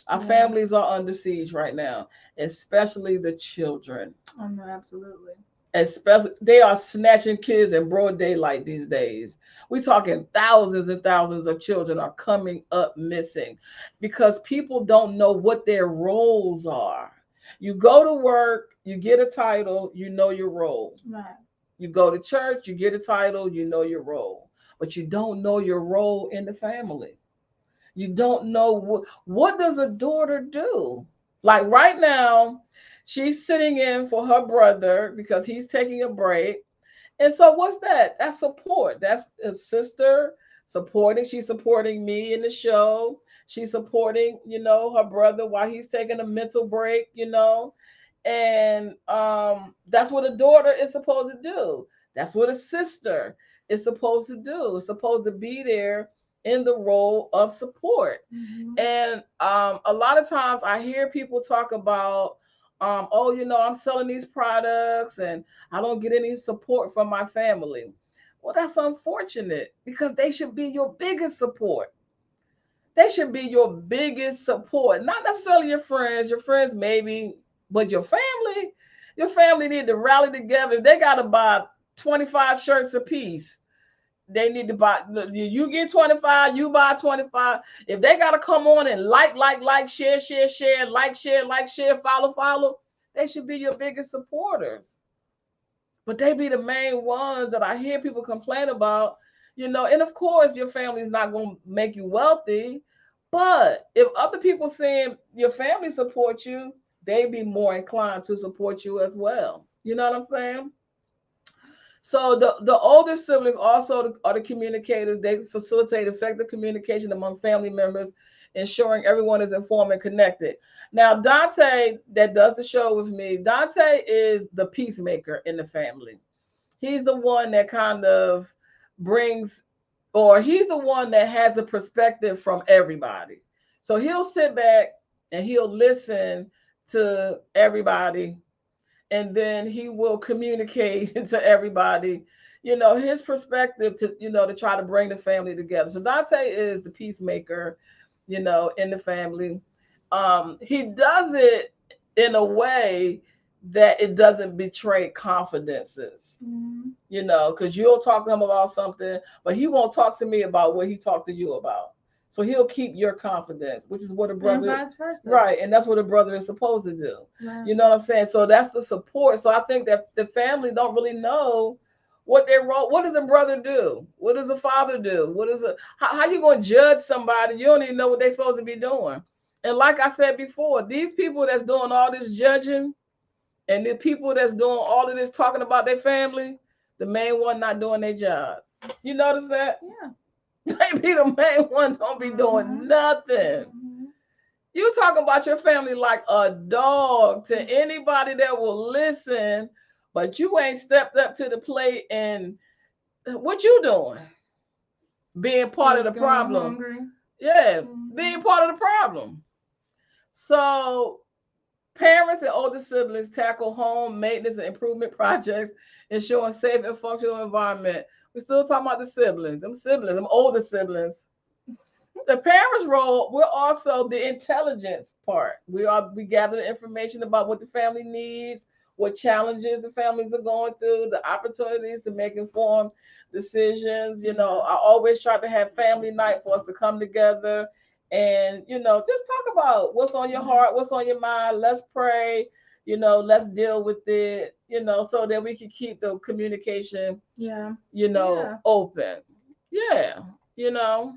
Our
Yeah.
families are under siege right now, especially the children.
Oh no, absolutely.
Especially, they are snatching kids in broad daylight these days. We talking thousands and thousands of children are coming up missing because people don't know what their roles are. You go to work, you get a title, you know your role.
Right.
You go to church, you get a title, you know your role, but you don't know your role in the family. You don't know what does a daughter do? Like right now, she's sitting in for her brother because he's taking a break. And so what's that? That's support. That's a sister supporting. She's supporting me in the show. She's supporting, her brother while he's taking a mental break. And that's what a daughter is supposed to do. That's what a sister is supposed to do. It's supposed to be there in the role of support.
Mm-hmm.
And a lot of times I hear people talk about, oh, I'm selling these products and I don't get any support from my family. Well, that's unfortunate because they should be your biggest support. They should be your biggest support, not necessarily your friends. Your friends maybe, but your family need to rally together. If they got to buy 25 shirts a piece, they need to buy. You get 25, you buy 25. If they got to come on and like, share, like, share, follow, they should be your biggest supporters. But they be the main ones that I hear people complain about. And of course, your family is not going to make you wealthy. But if other people saying your family supports you, they be more inclined to support you as well. You know what I'm saying? So the older siblings also are the communicators. They facilitate effective communication among family members, ensuring everyone is informed and connected. Now, Dante, that does the show with me, Dante is the peacemaker in the family. He's the one that kind of brings, or he's the one that has a perspective from everybody. So he'll sit back and he'll listen to everybody, and then he will communicate to everybody, his perspective to try to bring the family together. So Dante is the peacemaker, in the family. He does it in a way that it doesn't betray confidences,
Mm-hmm.
because you'll talk to him about something, but he won't talk to me about what he talked to you about. So he'll keep your confidence, which is what a
And
brother,
vice versa.
right? And that's what a brother is supposed to do.
Right.
You know what I'm saying? So that's the support. So I think that the family don't really know what their role. What does a brother do? What does a father do? How you gonna judge somebody? You don't even know what they're supposed to be doing. And like I said before, these people that's doing all this judging and the people that's doing all of this talking about their family, the main one not doing their job. You notice that?
Yeah.
They be the main one, don't be doing nothing.
Mm-hmm.
You talk about your family like a dog to anybody that will listen, but you ain't stepped up to the plate. And what you doing? Being part of the
Going
problem.
hungry.
Yeah,
Mhm.
being part of the problem. So Parents and older siblings tackle home maintenance and improvement projects, ensuring safe and functional environment. We're still talking about the siblings, them older siblings. The parents' role, we're also the intelligence part. We gather the information about what the family needs, what challenges the families are going through, the opportunities to make informed decisions. I always try to have family night for us to come together and just talk about what's on your heart, what's on your mind. Let's pray. Let's deal with it. So that we can keep the communication.
Yeah.
Open. Yeah. You know.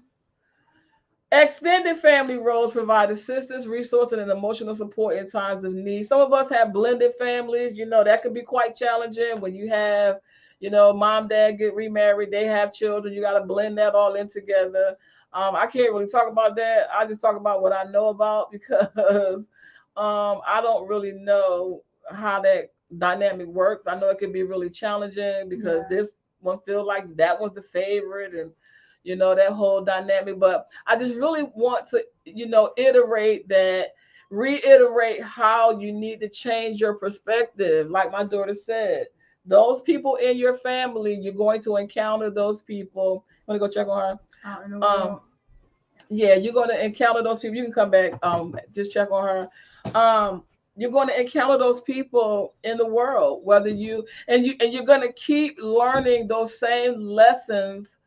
Extended family roles provide assistance, resources, and emotional support in times of need. Some of us have blended families. That can be quite challenging when you have, mom, dad get remarried, they have children. You got to blend that all in together. I can't really talk about that. I just talk about what I know about because I don't really know how that dynamic works. I know it can be really challenging because this one feel like that was the favorite and that whole dynamic. But I just really want to, reiterate how you need to change your perspective. Like my daughter said, those people in your family, you're going to encounter those people. Want to go check on her? Yeah, you're going to encounter those people. You can come back, just check on her. You're going to encounter those people in the world, whether you're going to keep learning those same lessons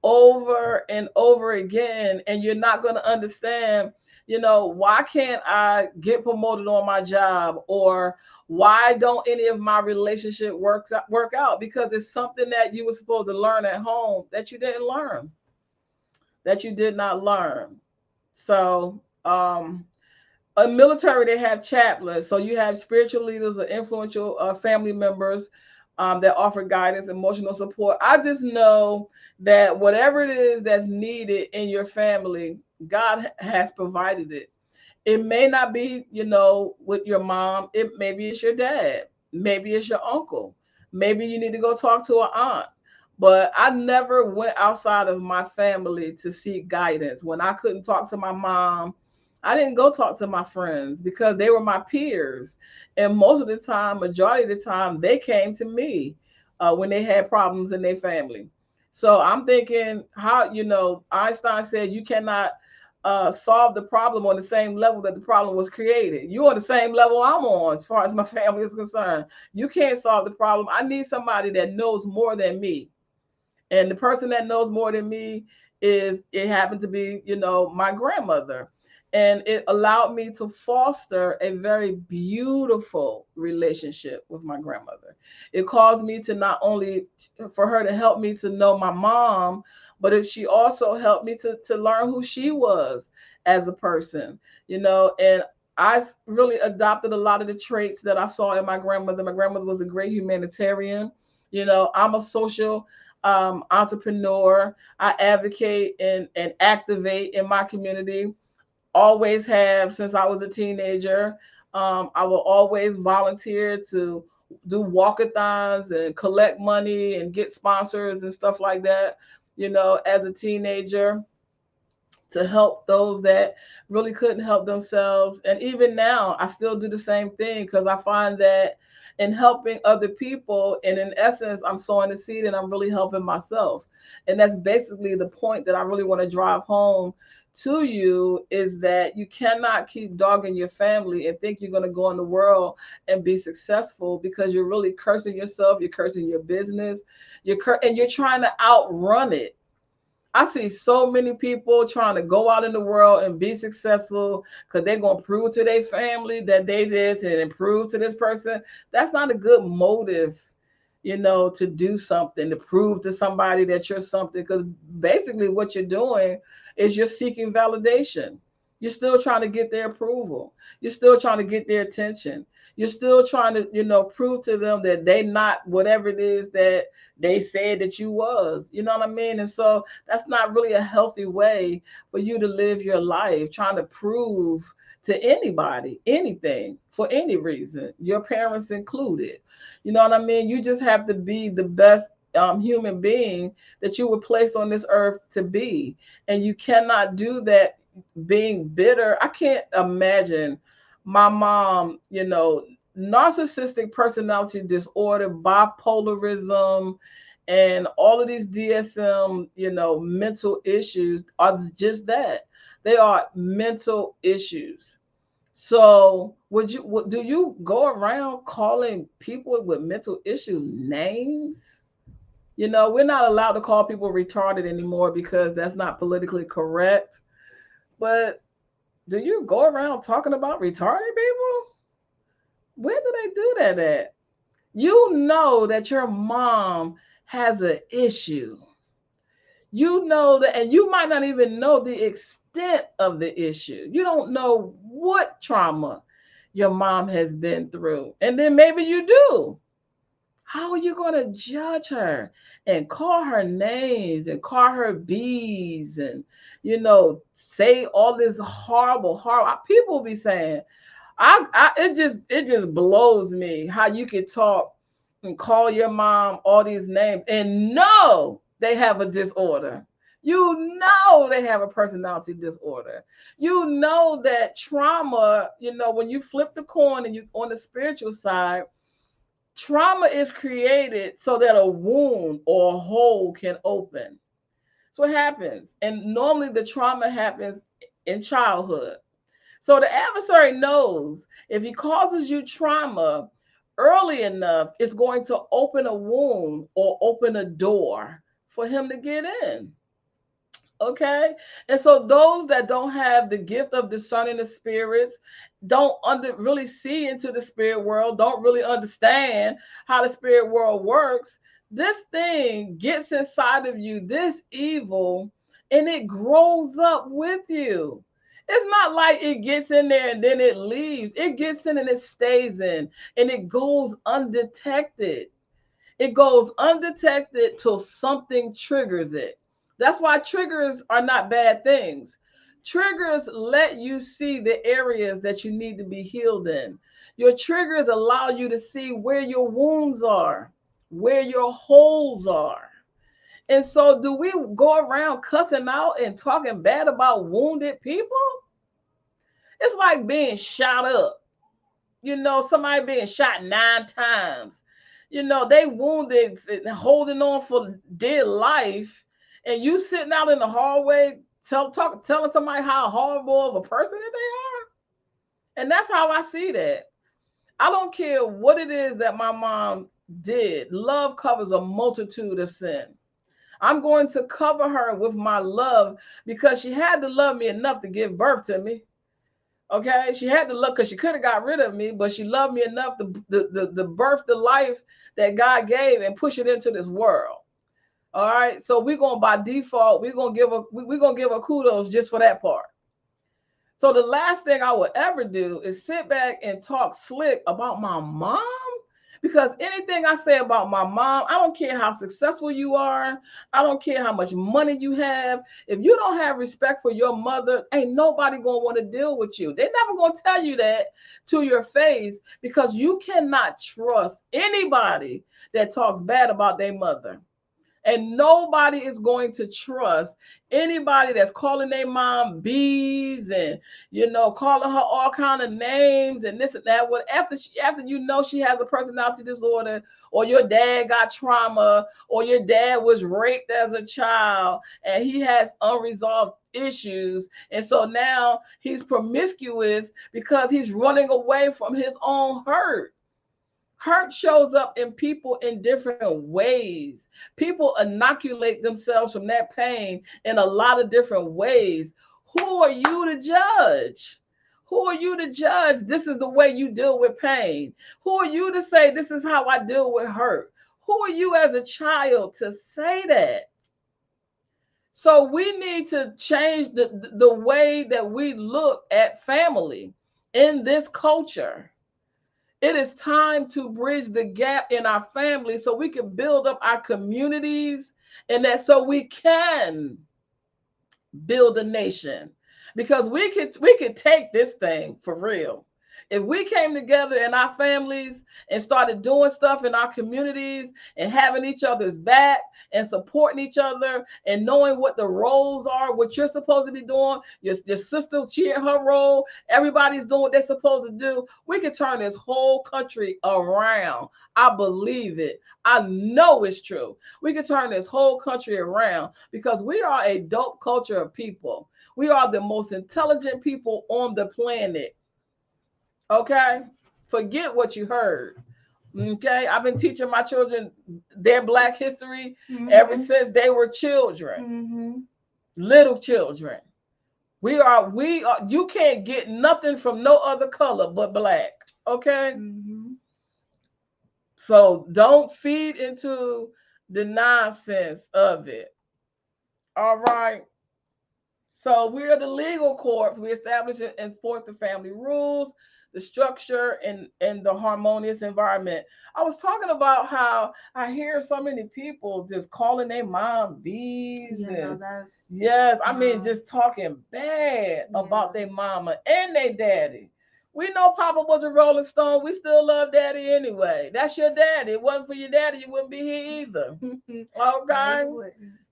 over and over again, and you're not going to understand, why can't I get promoted on my job, or why don't any of my relationship work out? Because it's something that you were supposed to learn at home that you didn't learn, that you did not learn. So a military, they have chaplains. So you have spiritual leaders or influential family members that offer guidance, emotional support. I just know that whatever it is that's needed in your family, God has provided it. It may not be, with your mom. Maybe it's your dad. Maybe it's your uncle. Maybe you need to go talk to an aunt. But I never went outside of my family to seek guidance. When I couldn't talk to my mom, I didn't go talk to my friends because they were my peers. And most of the time, majority of the time, they came to me when they had problems in their family. So I'm thinking how, Einstein said you cannot solve the problem on the same level that the problem was created. You're on the same level I'm on as far as my family is concerned. You can't solve the problem. I need somebody that knows more than me. And the person that knows more than me it happened to be, my grandmother. And it allowed me to foster a very beautiful relationship with my grandmother. It caused me to not only for her to help me to know my mom, but she also helped me to learn who she was as a person, and I really adopted a lot of the traits that I saw in my grandmother. My grandmother was a great humanitarian. I'm a social entrepreneur. I advocate and activate in my community. Always have since I was a teenager. I will always volunteer to do walkathons and collect money and get sponsors and stuff like that, as a teenager, to help those that really couldn't help themselves. And even now, I still do the same thing because I find that in helping other people, and in essence, I'm sowing the seed and I'm really helping myself. And that's basically the point that I really want to drive home to you, is that you cannot keep dogging your family and think you're going to go in the world and be successful, because you're really cursing yourself, you're cursing your business, and you're trying to outrun it. I see so many people trying to go out in the world and be successful because they're going to prove to their family that they this and prove to this person. That's not a good motive, to do something, to prove to somebody that you're something, because basically what you're doing is you're seeking validation. You're still trying to get their approval. You're still trying to get their attention. You're still trying to, prove to them that they not whatever it is that they said that you was. You know what I mean? And so that's not really a healthy way for you to live your life, trying to prove to anybody anything for any reason, your parents included. You know what I mean? You just have to be the best human being that you were placed on this earth to be. And you cannot do that being bitter. I can't imagine my mom, narcissistic personality disorder, bipolarism, and all of these DSM, mental issues are just that. They are mental issues. So, do you go around calling people with mental issues names? We're not allowed to call people retarded anymore because that's not politically correct. But do you go around talking about retarded people? Where do they do that at? You know that your mom has an issue. You know that, and you might not even know the extent of the issue. You don't know what trauma your mom has been through. And then maybe you do. How are you going to judge her and call her names and call her bees and, say all this horrible, horrible? People be saying, it just blows me how you could talk and call your mom all these names and know they have a disorder. You know they have a personality disorder. You know that trauma, when you flip the coin and you on the spiritual side, trauma is created so that a wound or a hole can open. So what happens? And normally the trauma happens in childhood. So the adversary knows if he causes you trauma early enough, it's going to open a wound or open a door for him to get in. Okay. And so those that don't have the gift of discerning the spirits, don't really see into the spirit world, don't really understand how the spirit world works, this thing gets inside of you, this evil, and it grows up with you. It's not like it gets in there and then it leaves. It gets in and it stays in, and it goes undetected. It goes undetected till something triggers it. That's why triggers are not bad things. Triggers let you see the areas that you need to be healed in. Your triggers allow you to see where your wounds are, where your holes are. And so, do we go around cussing out and talking bad about wounded people? It's like being shot up. Somebody being shot 9 times. They wounded and holding on for dear life, and you sitting out in the hallway telling somebody how horrible of a person that they are. And that's how I see that. I don't care what it is that my mom did. Love covers a multitude of sin. I'm going to cover her with my love because she had to love me enough to give birth to me. Okay, she had to love because she could have got rid of me, but she loved me enough to birth the life that God gave and push it into this world. All right, so we're gonna by default we're gonna give her kudos just for that part. So the last thing I would ever do is sit back and talk slick about my mom. Because anything I say about my mom, I don't care how successful you are. I don't care how much money you have. If you don't have respect for your mother, ain't nobody going to want to deal with you. They're never going to tell you that to your face because you cannot trust anybody that talks bad about their mother. And nobody is going to trust anybody that's calling their mom bees and, calling her all kind of names and this and that. What after you know she has a personality disorder, or your dad got trauma, or your dad was raped as a child and he has unresolved issues. And so now he's promiscuous because he's running away from his own hurt. Hurt shows up in people in different ways. People inoculate themselves from that pain in a lot of different ways. Who are you to judge? Who are you to judge? This is the way you deal with pain. Who are you to say this is how I deal with hurt? Who are you as a child to say that? So we need to change the way that we look at family in this culture. It is time to bridge the gap in our family so we can build up our communities, and that so we can build a nation. Because we could take this thing for real. If we came together in our families and started doing stuff in our communities and having each other's back and supporting each other and knowing what the roles are, what you're supposed to be doing, your sister cheering her role, everybody's doing what they're supposed to do, we can turn this whole country around. I believe it. I know it's true. We can turn this whole country around because we are a dope culture of people. We are the most intelligent people on the planet. Okay? Forget what you heard. Okay? I've been teaching my children their Black history ever since they were children, little children. We are, you can't get nothing from no other color but Black. Okay? So don't feed into the nonsense of it. All right. So we are the legal courts. We establish and enforce the family rules, the structure, and the harmonious environment. I was talking about how I hear so many people just calling their mom bees.
Yeah,
yes, I mean just talking bad about their mama and their daddy. We know Papa was a Rolling Stone. We still love Daddy anyway. That's your daddy. It wasn't for your daddy, you wouldn't be here either. Okay?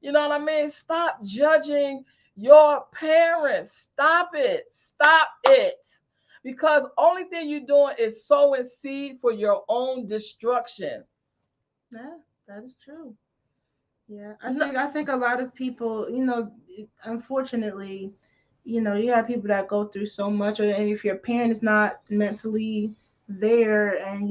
You know what I mean? Stop judging your parents. Stop it. Stop it. Because only thing you're doing is sowing seed for your own destruction.
Yeah, that is true. Yeah, I think a lot of people, unfortunately, you have people that go through so much, and if your parent is not mentally there, and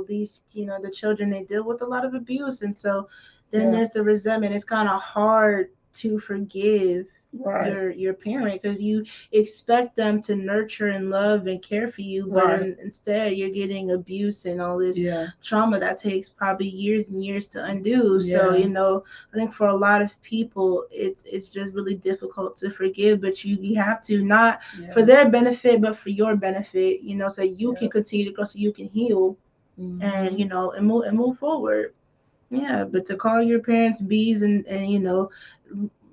these, the children, they deal with a lot of abuse, and so then there's the resentment. It's kind of hard to forgive your parent because you expect them to nurture and love and care for you, but instead you're getting abuse and all this trauma that takes probably years and years to undo. So I think for a lot of people it's just really difficult to forgive, but you have to, not for their benefit but for your benefit, so you can continue to grow, so you can heal and and move forward. Yeah, but to call your parents bees and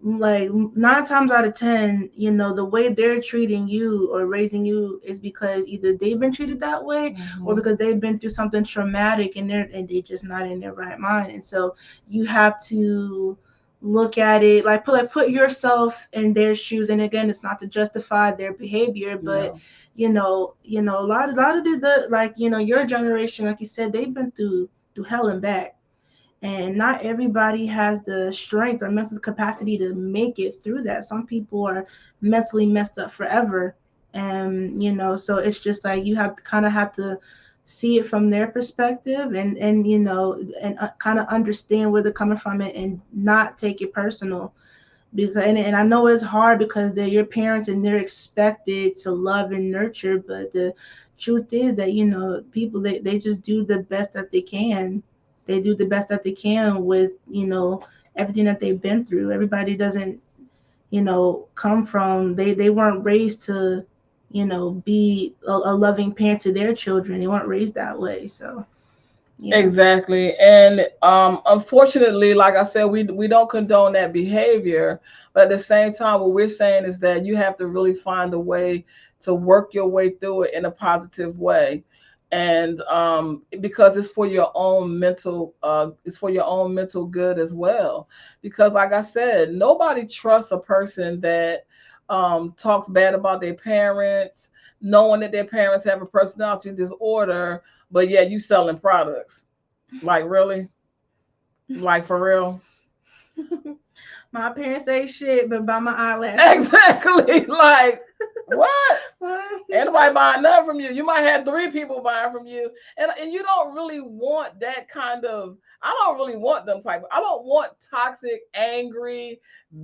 like 9 times out of 10, the way they're treating you or raising you is because either they've been treated that way or because they've been through something traumatic and they're just not in their right mind. And so you have to look at it like put yourself in their shoes. And again, it's not to justify their behavior, but a lot of the your generation, like you said, they've been through hell and back. And not everybody has the strength or mental capacity to make it through that. Some people are mentally messed up forever. And, so it's just like you have to see it from their perspective and kind of understand where they're coming from and not take it personal. Because and I know it's hard because they're your parents and they're expected to love and nurture. But the truth is that, people, they just do the best that they can. They do the best that they can with, everything that they've been through. Everybody doesn't, come from, they weren't raised to, be a loving parent to their children. They weren't raised that way. So,
Exactly. And unfortunately, like I said, we don't condone that behavior. But at the same time, what we're saying is that you have to really find a way to work your way through it in a positive way. And because it's for your own mental good as well. Because like I said, nobody trusts a person that talks bad about their parents, knowing that their parents have a personality disorder, but yeah, you selling products. Like really? Like for real?
My parents say shit but buy my eyelashes.
Exactly. Like what? Ain't nobody buying nothing from you. You might have 3 people buying from you, and you don't really want that kind of. I don't really want them type. I don't want toxic, angry,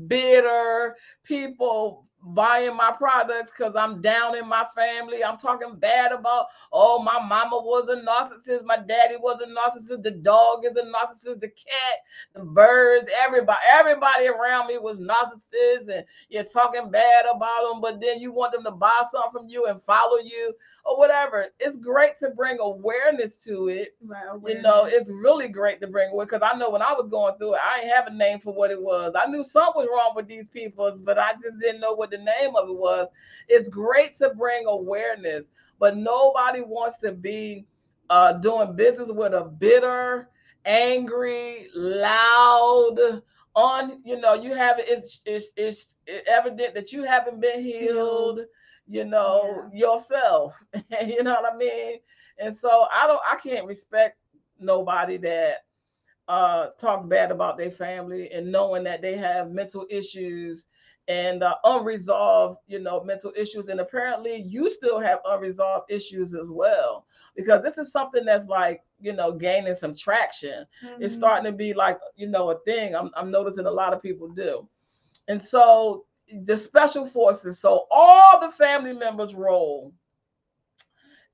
bitter people buying my products because I'm down in my family. I'm talking bad about, oh, my mama was a narcissist, my daddy was a narcissist, the dog is a narcissist, the cat, the birds, everybody around me was narcissists, and you're talking bad about them, but then you want them to buy something from you and follow you or whatever. It's great to bring awareness to it.
Right,
it's really great to bring awareness because I know when I was going through it, I didn't have a name for what it was. I knew something was wrong with these people, but I just didn't know what the name of it was. It's great to bring awareness, but nobody wants to be doing business with a bitter, angry, loud, you have it's evident that you haven't been healed, yourself. You know what I mean? And so I can't respect nobody that talks bad about their family and knowing that they have mental issues and unresolved, mental issues. And apparently you still have unresolved issues as well, because this is something that's like, gaining some traction. It's starting to be like, a thing. I'm noticing a lot of people do. And so the special forces, so all the family members' role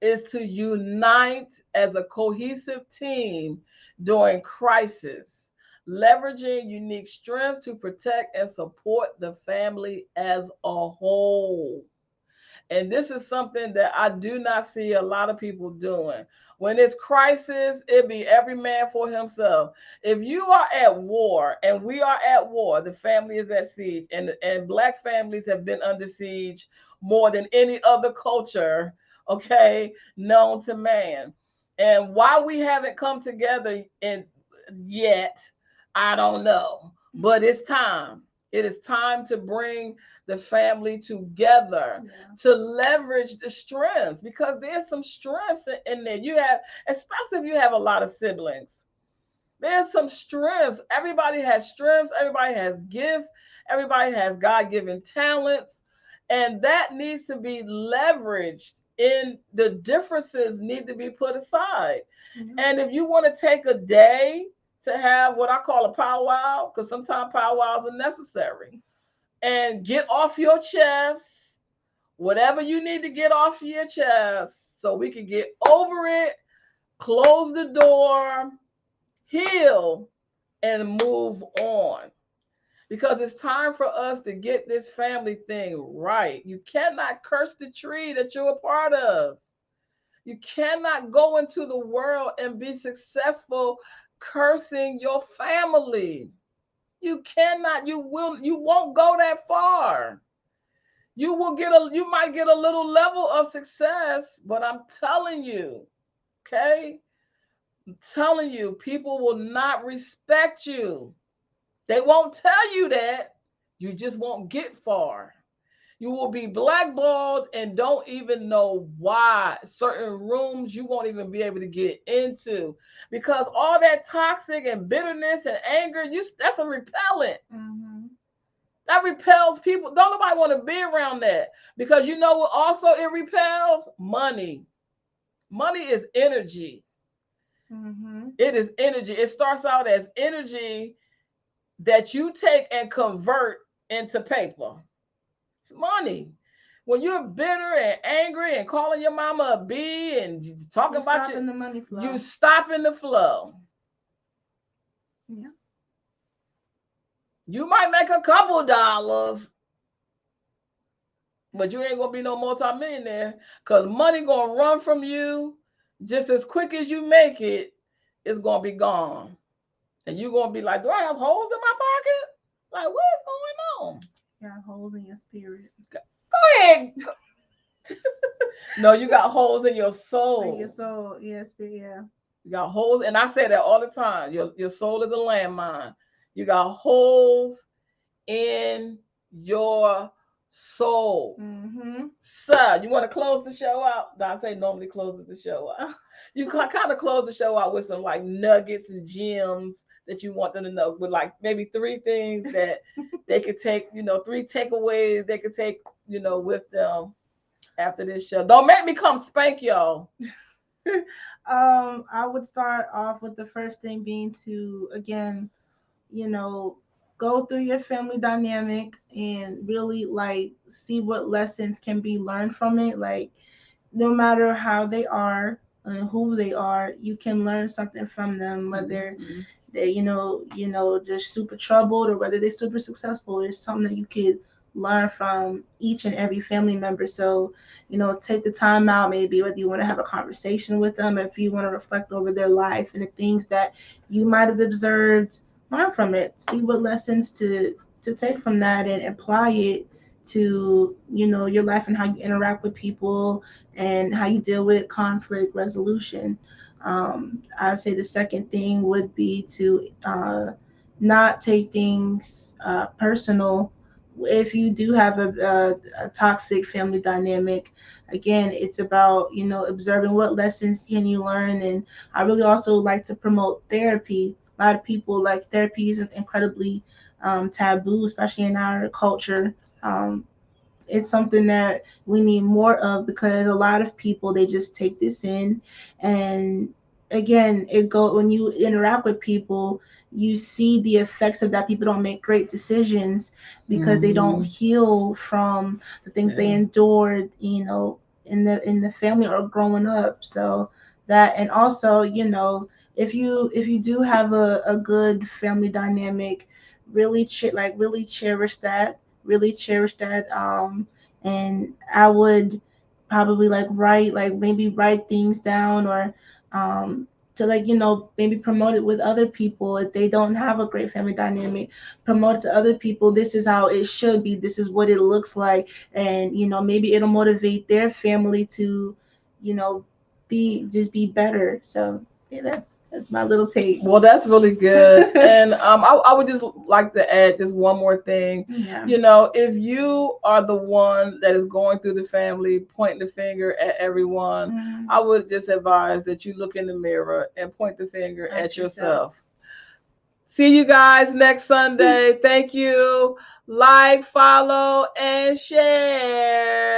is to unite as a cohesive team during crisis, leveraging unique strengths to protect and support the family as a whole. And this is something that I do not see a lot of people doing. When it's crisis, it be every man for himself. If you are at war and we are at war, the family is at siege, and Black families have been under siege more than any other culture, okay, known to man. And why we haven't come together yet, I don't know. But it's time. It is time to bring the family together, to leverage the strengths, because there's some strengths in there. You have, especially if you have a lot of siblings, there's some strengths. Everybody has strengths. Everybody has gifts. Everybody has God-given talents. And that needs to be leveraged. In the differences need to be put aside. And if you want to take a day to have what I call a powwow, because sometimes powwows are necessary, and get off your chest whatever you need to get off your chest so we can get over it, close the door, heal, and move on. Because it's time for us to get this family thing right. You cannot curse the tree that you're a part of. You cannot go into the world and be successful cursing your family. You cannot, you won't go that far. You might get a little level of success, but I'm telling you, okay? I'm telling you, people will not respect you. They won't tell you that. You just won't get far. You will be blackballed and don't even know why. Certain rooms you won't even be able to get into, because all that toxic and bitterness and anger, that's a repellent. That repels people. Don't nobody want to be around that, because you know what also it repels? Money. Money is energy. It is energy. It starts out as energy that you take and convert into paper. It's money. When you're bitter and angry and calling your mama a B and talking about
the money flow.
You stopping the flow.
Yeah.
You might make a couple dollars, but you ain't gonna be no multi-millionaire, because money gonna run from you just as quick as you make it. It's gonna be gone. And you're going to be like, do I have holes in my pocket? Like, what's going on?
You got holes in your spirit.
Go ahead. No, you got holes in your soul.
In your soul, yes, yeah.
You got holes, and I say that all the time. Your soul is a landmine. You got holes in your soul. Sir, you want to close the show out? Dante normally closes the show out. You kind of close the show out with some like nuggets and gems that you want them to know, with like maybe 3 things that they could take, 3 takeaways they could take, with them after this show. Don't make me come spank y'all.
I would start off with the first thing being to, again, go through your family dynamic and really like see what lessons can be learned from it. Like, no matter how they are and who they are, you can learn something from them, whether they, just super troubled or whether they're super successful. There's something that you could learn from each and every family member. So, take the time out, maybe whether you want to have a conversation with them, if you want to reflect over their life and the things that you might have observed, learn from it, see what lessons to take from that and apply it to, you know, your life and how you interact with people and how you deal with conflict resolution. I'd say the second thing would be to not take things personal. If you do have a toxic family dynamic, again, it's about, you know, observing what lessons can you learn. And I really also like to promote therapy. A lot of people, like, therapy is incredibly taboo, especially in our culture. It's something that we need more of, because a lot of people, they just take this in, and again, it go when you interact with people, you see the effects of that. People don't make great decisions because they don't heal from the things they endured, you know, in the family or growing up. So that, and also, you know, if you do have a good family dynamic, really really cherish that, really cherish that. And I would probably maybe write things down, or to, like, you know, maybe promote it with other people. If they don't have a great family dynamic, promote it to other people. This is how it should be, this is what it looks like. And, you know, maybe it'll motivate their family to, you know, be better. So yeah, that's my little take.
Well, that's really good. And I would just like to add just one more thing.
Yeah.
You know, if you are the one that is going through the family, pointing the finger at everyone, I would just advise that you look in the mirror and point the finger at yourself. See you guys next Sunday. Thank you. Like, follow, and share.